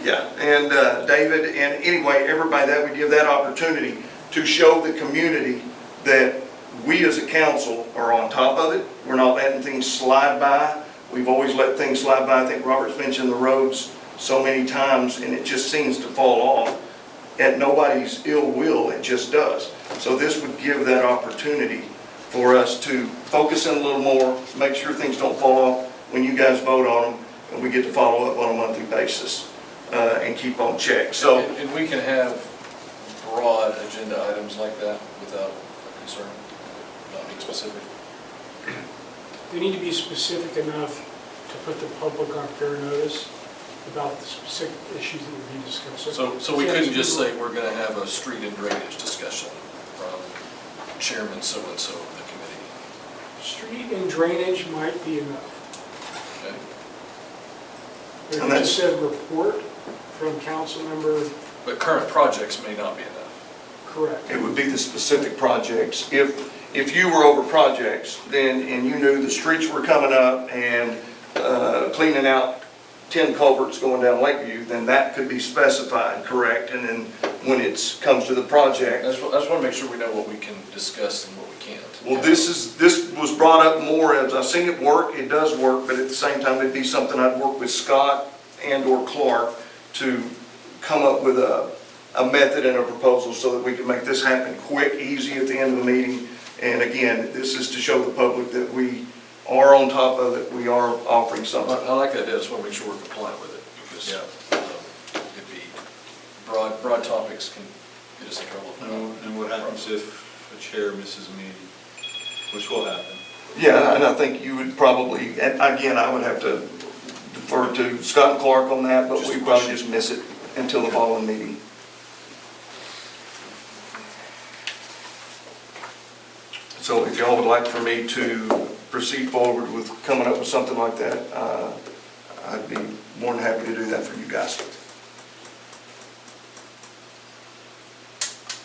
Yeah, and David, and anyway, everybody, that would give that opportunity to show the community that we as a council are on top of it. We're not letting things slide by. We've always let things slide by. I think Robert's mentioned the roads so many times, and it just seems to fall off. At nobody's ill will, it just does. So this would give that opportunity for us to focus in a little more, make sure things don't fall off when you guys vote on them, and we get to follow up on a monthly basis and keep on check. So,
And we can have broad agenda items like that without concern, not being specific.
They need to be specific enough to put the public on fair notice about the specific issues that would be discussed.
So we couldn't just say we're gonna have a street and drainage discussion from chairman so-and-so of the committee,
Street and drainage might be enough.
okay?
If
And
it just said report from council member,
But current projects may not be enough.
correct.
it would be the specific projects. If you were over projects, then, and you knew the streets were coming up and cleaning out 10 culverts going down Lakeview, then that could be specified, correct? And then when it comes to the project,
I just want to make sure we know what we can discuss and what we can't.
well, this was brought up more as I've seen it work, it does work, but at the same time, it'd be something I'd work with Scott and/or Clark to come up with a method and a proposal so that we can make this happen quick, easy at the end of the meeting. And again, this is to show the public that we are on top of it, we are offering something.
I like that, I just want to make sure we're compliant with it, because it'd be, broad topics can get us in trouble. if not.
And what happens if a chair misses a meeting, which will happen?
Yeah, and I think you would probably, and again, I would have to defer to Scott and Clark on that, but we probably just miss it until the following meeting. So if y'all would like for me to proceed forward with coming up with something like that, I'd be more than happy to do that for you guys.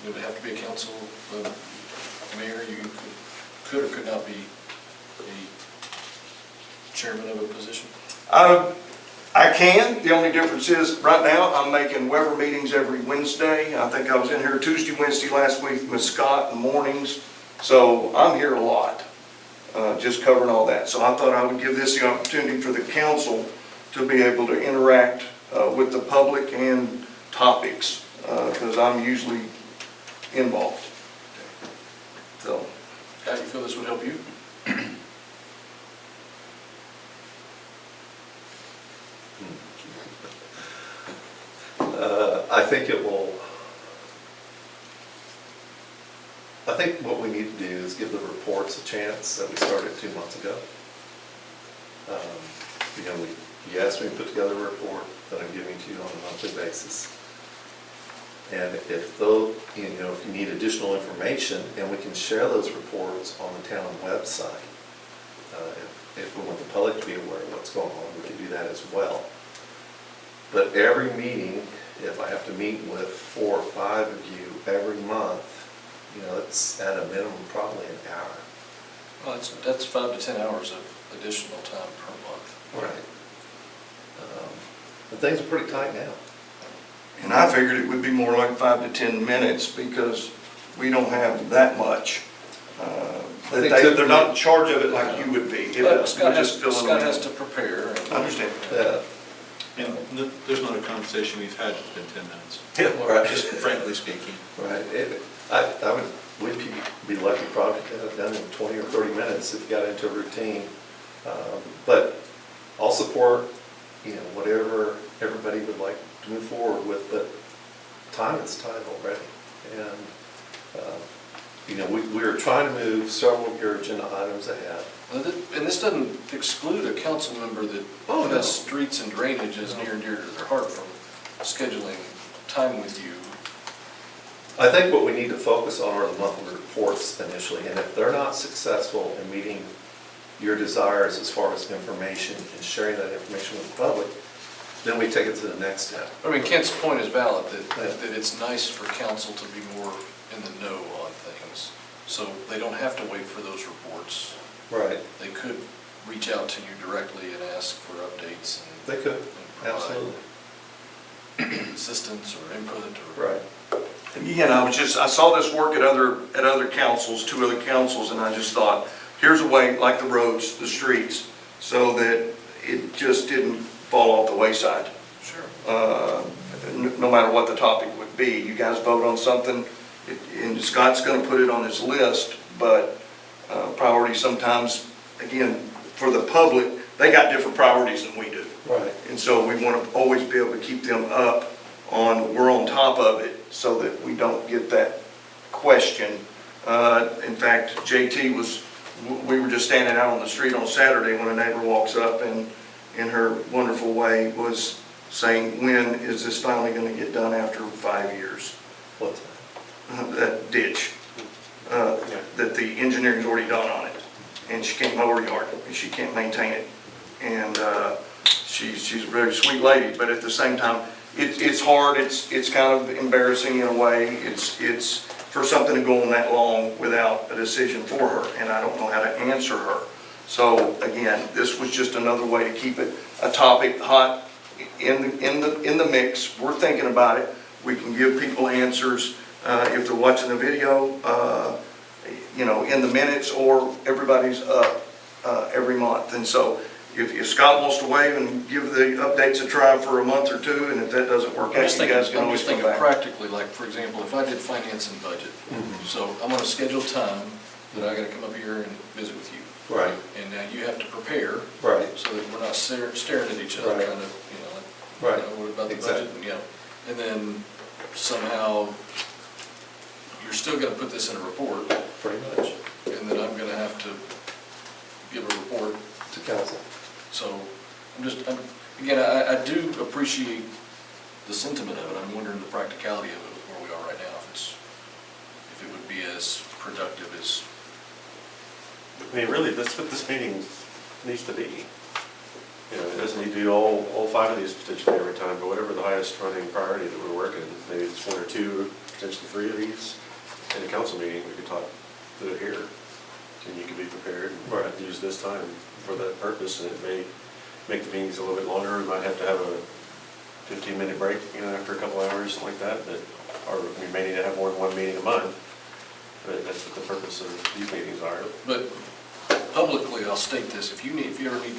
Would it have to be a council mayor? You could or could not be a chairman of a position?
I can, the only difference is, right now, I'm making Weber meetings every Wednesday. I think I was in here Tuesday, Wednesday last week with Scott in the mornings, so I'm here a lot, just covering all that. So I thought I would give this the opportunity for the council to be able to interact with the public and topics, because I'm usually involved. So,
How do you feel this would help you?
I think it will, I think what we need to do is give the reports a chance that we started 2 months ago. You know, you asked me to put together a report that I'm giving to you on a monthly basis. And if though, you know, if you need additional information, and we can share those reports on the town website. If we want the public to be aware of what's going on, we can do that as well. But every meeting, if I have to meet with 4 or 5 of you every month, you know, it's at a minimum probably an hour.
Well, that's 5 to 10 hours of additional time per month.
Right. And things are pretty tight now.
and I figured it would be more like 5 to 10 minutes because we don't have that much. They're not in charge of it like you would be.
But Scott
We're just filling
Scott
in.
has to prepare.
I understand.
Yeah.
And there's not a conversation we've had that's been 10 minutes,
Right.
just frankly speaking.
Right. We'd be lucky probably to have it done in 20 or 30 minutes if you got into a routine. But I'll support, you know, whatever everybody would like to move forward with, but time is tight already. And, you know, we're trying to move several of your agenda items ahead.
And this doesn't exclude a council member that
Oh, no.
has streets and drainage as near and dear to their heart from scheduling time with you.
I think what we need to focus on are the monthly reports initially, and if they're not successful in meeting your desires as far as information and sharing that information with the public, then we take it to the next step.
I mean, Kent's point is valid,
Yeah.
that it's nice for council to be more in the know on things, so they don't have to wait for those reports.
Right.
They could reach out to you directly and ask for updates and.
They could,
and provide.
absolutely.
assistance or input or?
Right.
Again, I saw this work at other councils, 2 other councils, and I just thought, here's a way, like the roads, the streets, so that it just didn't fall off the wayside.
Sure.
No matter what the topic would be. You guys vote on something, and Scott's gonna put it on his list, but priorities sometimes, again, for the public, they got different priorities than we do.
Right.
And so we want to always be able to keep them up on, we're on top of it, so that we don't get that question. In fact, JT we were just standing out on the street on Saturday when a neighbor walks up and, in her wonderful way, was saying, when is this finally going to get done after 5 years?
What's
That ditch, that the engineering's already done on it, and she can't mow her yard, and she can't maintain it. And she's a very sweet lady, but at the same time, it's hard, it's kind of embarrassing in a way. It's for something to go on that long without a decision for her, and I don't know how to answer her. So again, this was just another way to keep it a topic hot in the mix. We're thinking about it. We can give people answers if they're watching the video, in the minutes, or everybody's up every month. And so if Scott wants to wave and give the updates a try for a month or 2, and if that doesn't work out, you guys can
I'm
always
just
come
thinking
back.
practically, like, for example, if I did finance and budget,
Mm-hmm.
so I'm gonna schedule time that I gotta come up here and visit with you.
Right.
And now you have to prepare.
Right.
So that we're not staring at each other,
Right.
kind of,
Right.
what about the
Exactly.
budget? Yeah. And then somehow, you're still gonna put this in a report,
Pretty much.
and then I'm gonna have to give a report.
To council.
So, again, I do appreciate the sentiment of it. I'm wondering the practicality of it, where we are right now, if it would be as productive as,
I mean, really, that's what this meeting needs to be. It doesn't need to do all 5 of these potentially every time, but whatever the highest running priority that we're working, maybe it's 1 or 2, potentially 3 of these. In a council meeting, we could do it here, and you could be prepared and use this time for that purpose, and it may make the meetings a little bit longer. We might have to have a 15-minute break, after a couple hours, something like that, or we may need to have more than 1 meeting a month, but that's what the purpose of these meetings are.
but publicly, I'll state this, if you ever need,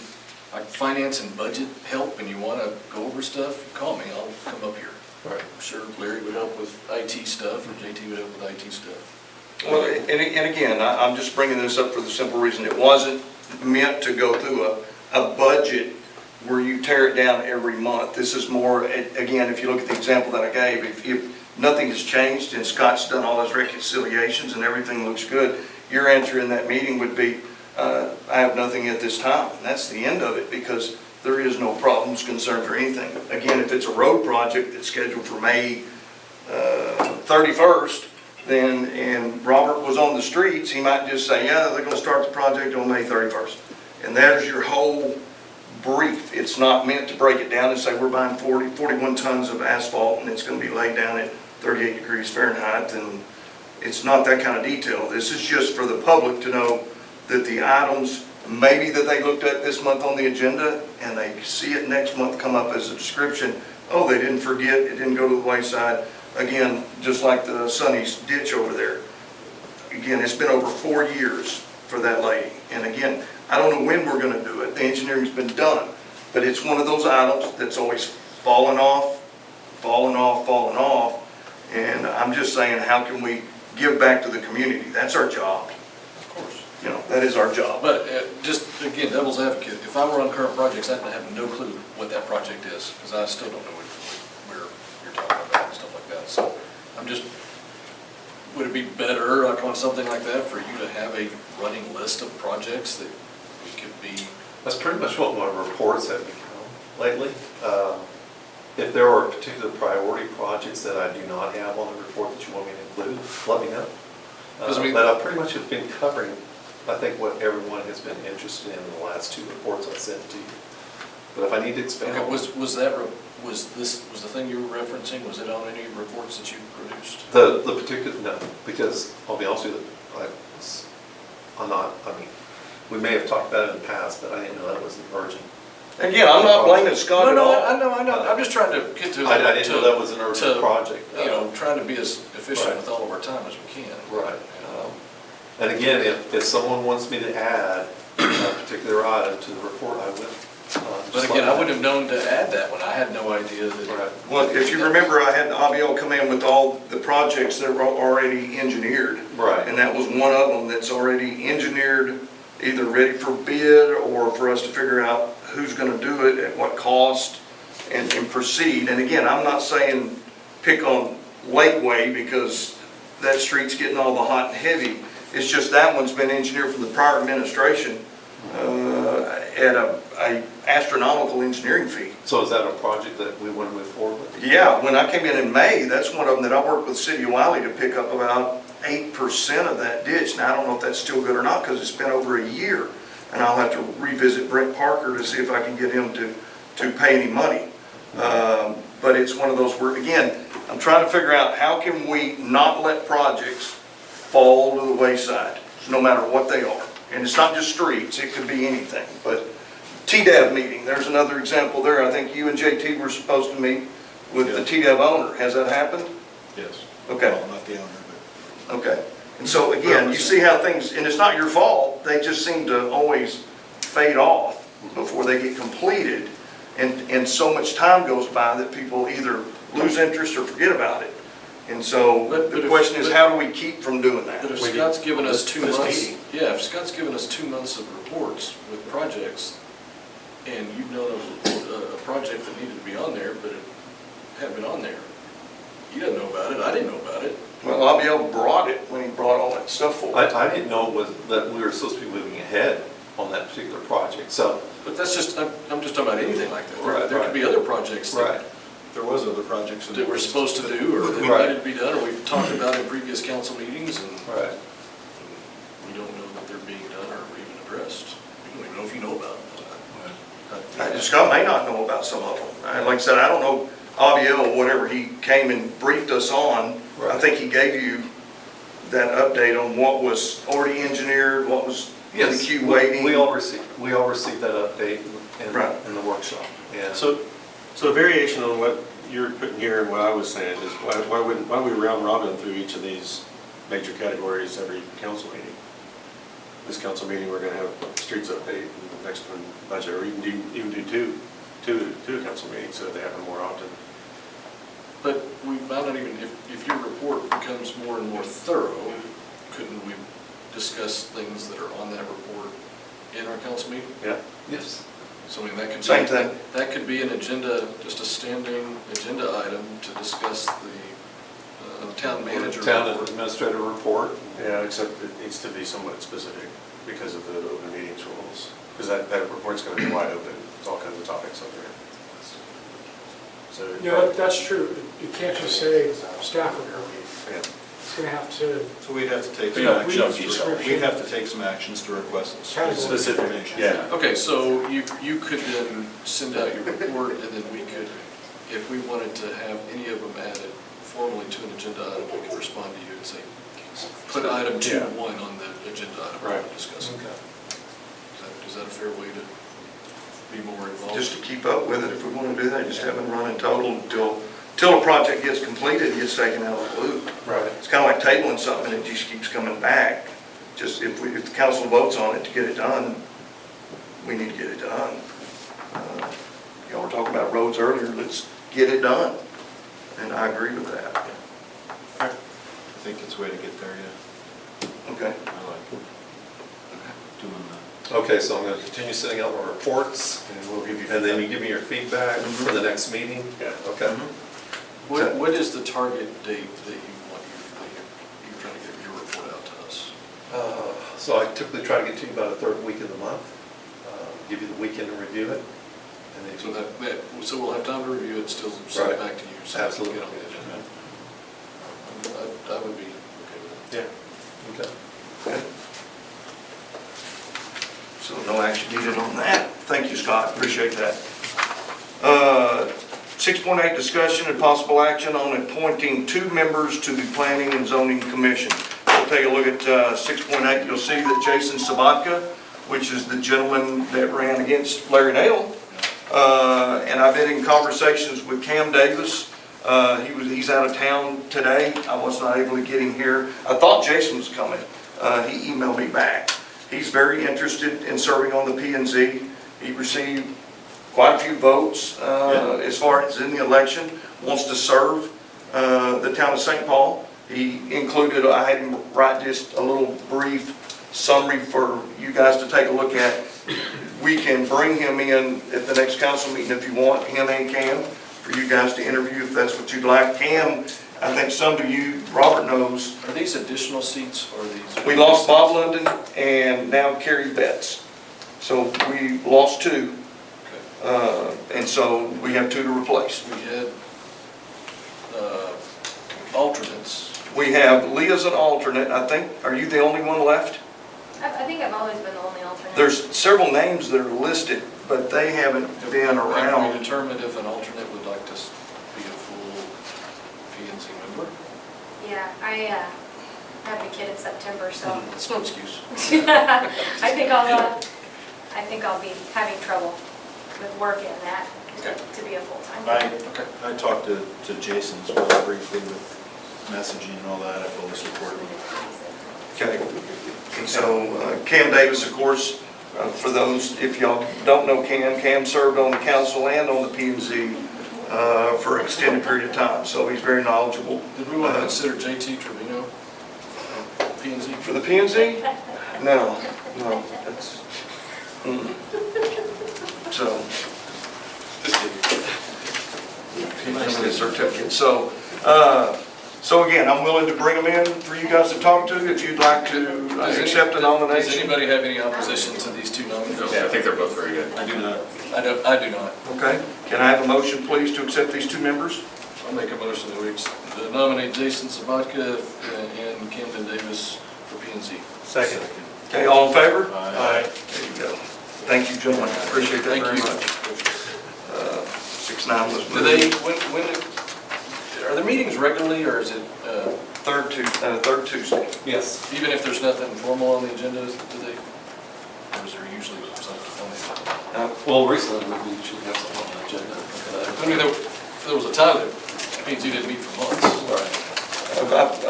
like, finance and budget help, and you wanna go over stuff, call me, I'll come up here.
Right.
I'm sure Larry would help with IT stuff, or JT would help with IT stuff.
Well, and again, I'm just bringing this up for the simple reason, it wasn't meant to go through a budget where you tear it down every month. This is more, again, if you look at the example that I gave, if nothing has changed and Scott's done all his reconciliations and everything looks good, your answer in that meeting would be, I have nothing at this time. And that's the end of it, because there is no problems, concerns, or anything. Again, if it's a road project that's scheduled for May 31st, then, and Robert was on the streets, he might just say, yeah, they're gonna start the project on May 31st. And there's your whole brief. It's not meant to break it down and say, we're buying 41 tons of asphalt, and it's gonna be laid down at 38 degrees Fahrenheit, and it's not that kind of detail. This is just for the public to know that the items, maybe that they looked at this month on the agenda, and they see it next month come up as a description, oh, they didn't forget, it didn't go to the wayside. Again, just like the Sonny's ditch over there. Again, it's been over 4 years for that lady. And again, I don't know when we're gonna do it. The engineering's been done, but it's one of those items that's always falling off. And I'm just saying, how can we give back to the community? That's our job.
Of course.
That is our job.
But just, again, devil's advocate, if I were on current projects, I'd have no clue what that project is, because I still don't know where you're talking about and stuff like that. So I'm just, would it be better, like on something like that, for you to have a running list of projects that we could be?
That's pretty much what my reports have become lately. If there are particular priority projects that I do not have on the report that you want me to include, let me know. But I pretty much have been covering, I think, what everyone has been interested in the last 2 reports I sent to you. But if I need to expand
Okay,
on
was the thing you were referencing, was it on any reports that you produced?
the particular, no, because I'll be honest with you, I'm not, we may have talked about it in the past, but I didn't know that was urgent.
Again, I'm not blaming Scott at all.
I know, I'm just trying to get to.
I didn't know that was an urgent
to,
project.
You know, trying to be as efficient
Right.
with all of our time as we can.
Right. And again, if someone wants me to add a particular item to the report, I will.
But again, I wouldn't have known to add that one, I had no idea that.
Right.
Well, if you remember, I had Abiel come in with all the projects that were already engineered.
Right.
And that was one of them that's already engineered, either ready for bid or for us to figure out who's gonna do it, at what cost, and proceed. And again, I'm not saying pick on Lakeway because that street's getting all the hot and heavy. It's just that one's been engineered from the prior administration at a astronomical engineering fee.
So is that a project that we want to move forward with?
Yeah, when I came in May, that's one of them that I worked with City of Wiley to pick up about 8% of that ditch. Now, I don't know if that's still good or not because it's been over a year. And I'll have to revisit Brent Parker to see if I can get him to pay any money. But it's one of those where, again, I'm trying to figure out how can we not let projects fall to the wayside, no matter what they are. And it's not just streets, it could be anything. But TDAV meeting, there's another example there. I think you and JT were supposed to meet with the TDAV owner. Has that happened?
Yes.
Okay.
Well, not the owner, but.
Okay. And so again, you see how things, and it's not your fault, they just seem to always fade off before they get completed. And so much time goes by that people either lose interest or forget about it. And so
But
the
if-
question is, how do we keep from doing that?
But if Scott's given us 2
This
months,
meeting.
yeah, if Scott's given us 2 months of reports with projects, and you've known of a project that needed to be on there, but it hadn't been on there, you didn't know about it, I didn't know about it.
Well, Abiel brought it when he brought all that stuff forward.
I didn't know that we were supposed to be moving ahead on that particular project, so.
But that's just, I'm just talking about anything like that.
Right,
There could be other projects that
There was other projects.
that we're supposed to do, or that
Right.
needed to be done, or we've talked about in previous council meetings, and
Right.
we don't know that they're being done or even addressed. We don't even know if you know about them.
Scott may not know about some of them. Like I said, I don't know, Abiel, whatever he came and briefed us on, I
Right.
think he gave you that update on what was already engineered, what was in the
Yes,
queue waiting.
we all received that update
Right.
in the workshop. And
So a variation on what you're putting here and what I was saying is why don't we round robin through each of these major categories every council meeting? This council meeting, we're gonna have streets update, and the next one budget, or even do two council meetings so they happen more often.
But we might not even, if your report becomes more and more thorough, couldn't we discuss things that are on that report in our council meeting?
Yeah.
yes,
So I mean, that could be.
Same thing.
That could be an agenda, just a standing agenda item to discuss the town manager.
town
report.
administrator report.
Yeah, except it needs to be somewhat specific because of the open meetings rules. Because that report's gonna be wide open, there's all kinds of topics up there. So.
Yeah, that's true. You can't just say staff report.
Yeah.
It's gonna have to,
So we'd have to take some
Yeah,
actions,
description.
we'd have to take some actions to request
Category.
specific
Specific,
information.
yeah.
Okay, so you could then send out your report, and then we could, if we wanted to have any of them added formally to an agenda item, we could respond to you and say, put item 2.1 on the agenda item we're
Right.
discussing.
Okay.
Is that a fair way to be more involved?
Just to keep up with it, if we want to do that, just have them run in total until a project gets completed, it gets taken out of the loop.
Right.
It's kind of like tabling something, it just keeps coming back. Just if the council votes on it to get it done, we need to get it done. Y'all were talking about roads earlier, let's get it done. And I agree with that.
I think it's a way to get there, yeah.
Okay.
I like doing that.
Okay, so I'm going to continue sending out my reports,
And we'll give you.
and then you give me your feedback for the next meeting?
Yeah.
Okay.
What is the target date that you want you're trying to get your report out to us?
So I typically try to get to you about a third week of the month, give you the weekend to review it. And then
So so we'll have time to review it, still send it
Right.
back to you. so we can
Absolutely.
get on the agenda. I would be okay with that.
Yeah.
Okay.
Okay. So no action needed on that. Thank you, Scott, appreciate that. 6.8, discussion and possible action on appointing 2 members to the Planning and Zoning Commission. We'll take a look at 6.8, you'll see that Jason Sabatka, which is the gentleman that ran against Larry Dale, And I've been in conversations with Cam Davis. He's out of town today. I was not able to get him here. I thought Jason was coming. He emailed me back. He's very interested in serving on the P&Z. He received quite a few votes as far as in the election, wants to serve the town of St. Paul. He included, I had him write just a little brief summary for you guys to take a look at. We can bring him in at the next council meeting if you want, him and Cam, for you guys to interview if that's what you'd like. Cam, I think some of you, Robert knows,
Are these additional seats or are these?
we lost Bob London and now Kerry Betts. So we lost two, and so we have two to replace.
We had alternates.
We have Lee as an alternate, I think. Are you the only one left?
I think I've always been the only alternate.
There's several names that are listed, but they haven't been
Have we
around.
determined if an alternate would like to be a full P&Z member?
Yeah, I have a kid in September, so
It's no excuse.
I think I'll be having trouble with work in that
Okay.
to be a full-time.
Okay.
I talked to Jason as well briefly with messaging and all that. I fully support him.
Okay. And so Cam Davis, of course, for those, if y'all don't know Cam served on the council and on the P&Z for an extended period of time, so he's very knowledgeable.
Did we want to consider JT Trevino, P&Z?
For the P&Z? No, that's, so. He's got his certificate, so again, I'm willing to bring him in for you guys to talk to if you'd like to accept a
Does
nomination.
anybody have any opposition to these two nominees?
Yeah, I think they're both very good.
I do not.
I do not.
Okay, can I have a motion, please, to accept these two members?
I'll make a motion that we nominate Jason Sabatka and Camden Davis for P&Z.
Second.
Okay, all in favor?
Aye.
There you go. Thank you, gentlemen, I appreciate that
Thank
very
you.
much. 6-9 was
Do they, are there meetings regularly or is it,
third Tuesday.
Yes.
even if there's nothing formal on the agenda, do they? Or is there usually something on the agenda?
Well, recently we should have something on the agenda.
I mean, there was a time that P&Z didn't meet for months.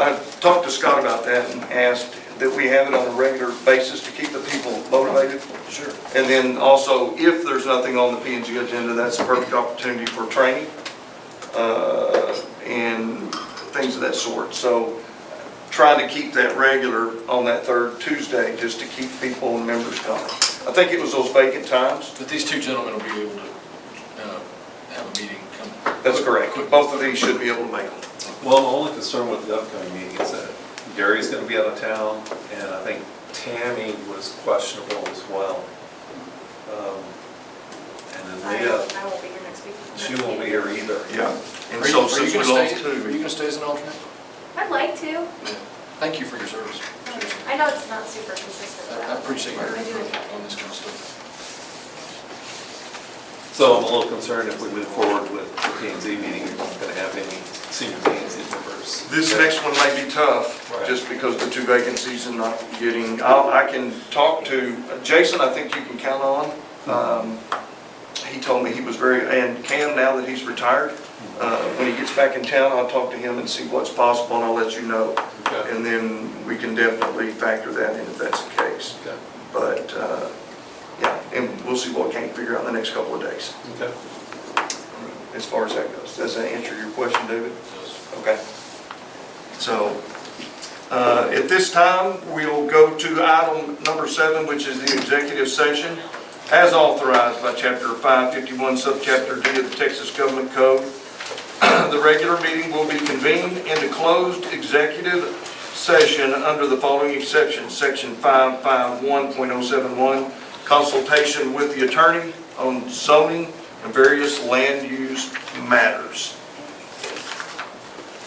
I talked to Scott about that and asked that we have it on a regular basis to keep the people motivated.
Sure.
And then also, if there's nothing on the P&Z agenda, that's a perfect opportunity for training and things of that sort. So trying to keep that regular on that third Tuesday just to keep people and members coming. I think it was those vacant times.
But these two gentlemen will be able to have a meeting come.
That's correct. Both of these should be able to make them.
Well, the only concern with the upcoming meeting is that Gary's going to be out of town, and I think Tammy was questionable as well. And then Leah,
I won't be here next week.
she won't be here either.
Yeah. And
Are
so
you
since we
gonna
lost
stay, are you
two,
gonna stay as an alternate?
I'd like to.
Thank you for your service.
I know it's not super consistent. but
I appreciate your
I do it.
effort on this kind of stuff.
So I'm a little concerned if we move forward with the P&Z meeting, we're not going to have any senior P&Z members.
this next one may be tough,
Right.
just because the two vacancies and not getting, I can talk to, Jason, I think you can count on. He told me he was and Cam, now that he's retired, when he gets back in town, I'll talk to him and see what's possible, and I'll let you know.
Okay.
And then we can definitely factor that in if that's the case.
Okay.
But, yeah, and we'll see what we can figure out in the next couple of days,
Okay.
as far as that goes. Does that answer your question, David? Okay. So, at this time, we'll go to item number 7, which is the executive session, as authorized by Chapter 551, Subchapter D of the Texas Government Code. The regular meeting will be convened into closed executive session under the following exceptions: Section 551.071, consultation with the attorney on zoning and various land use matters.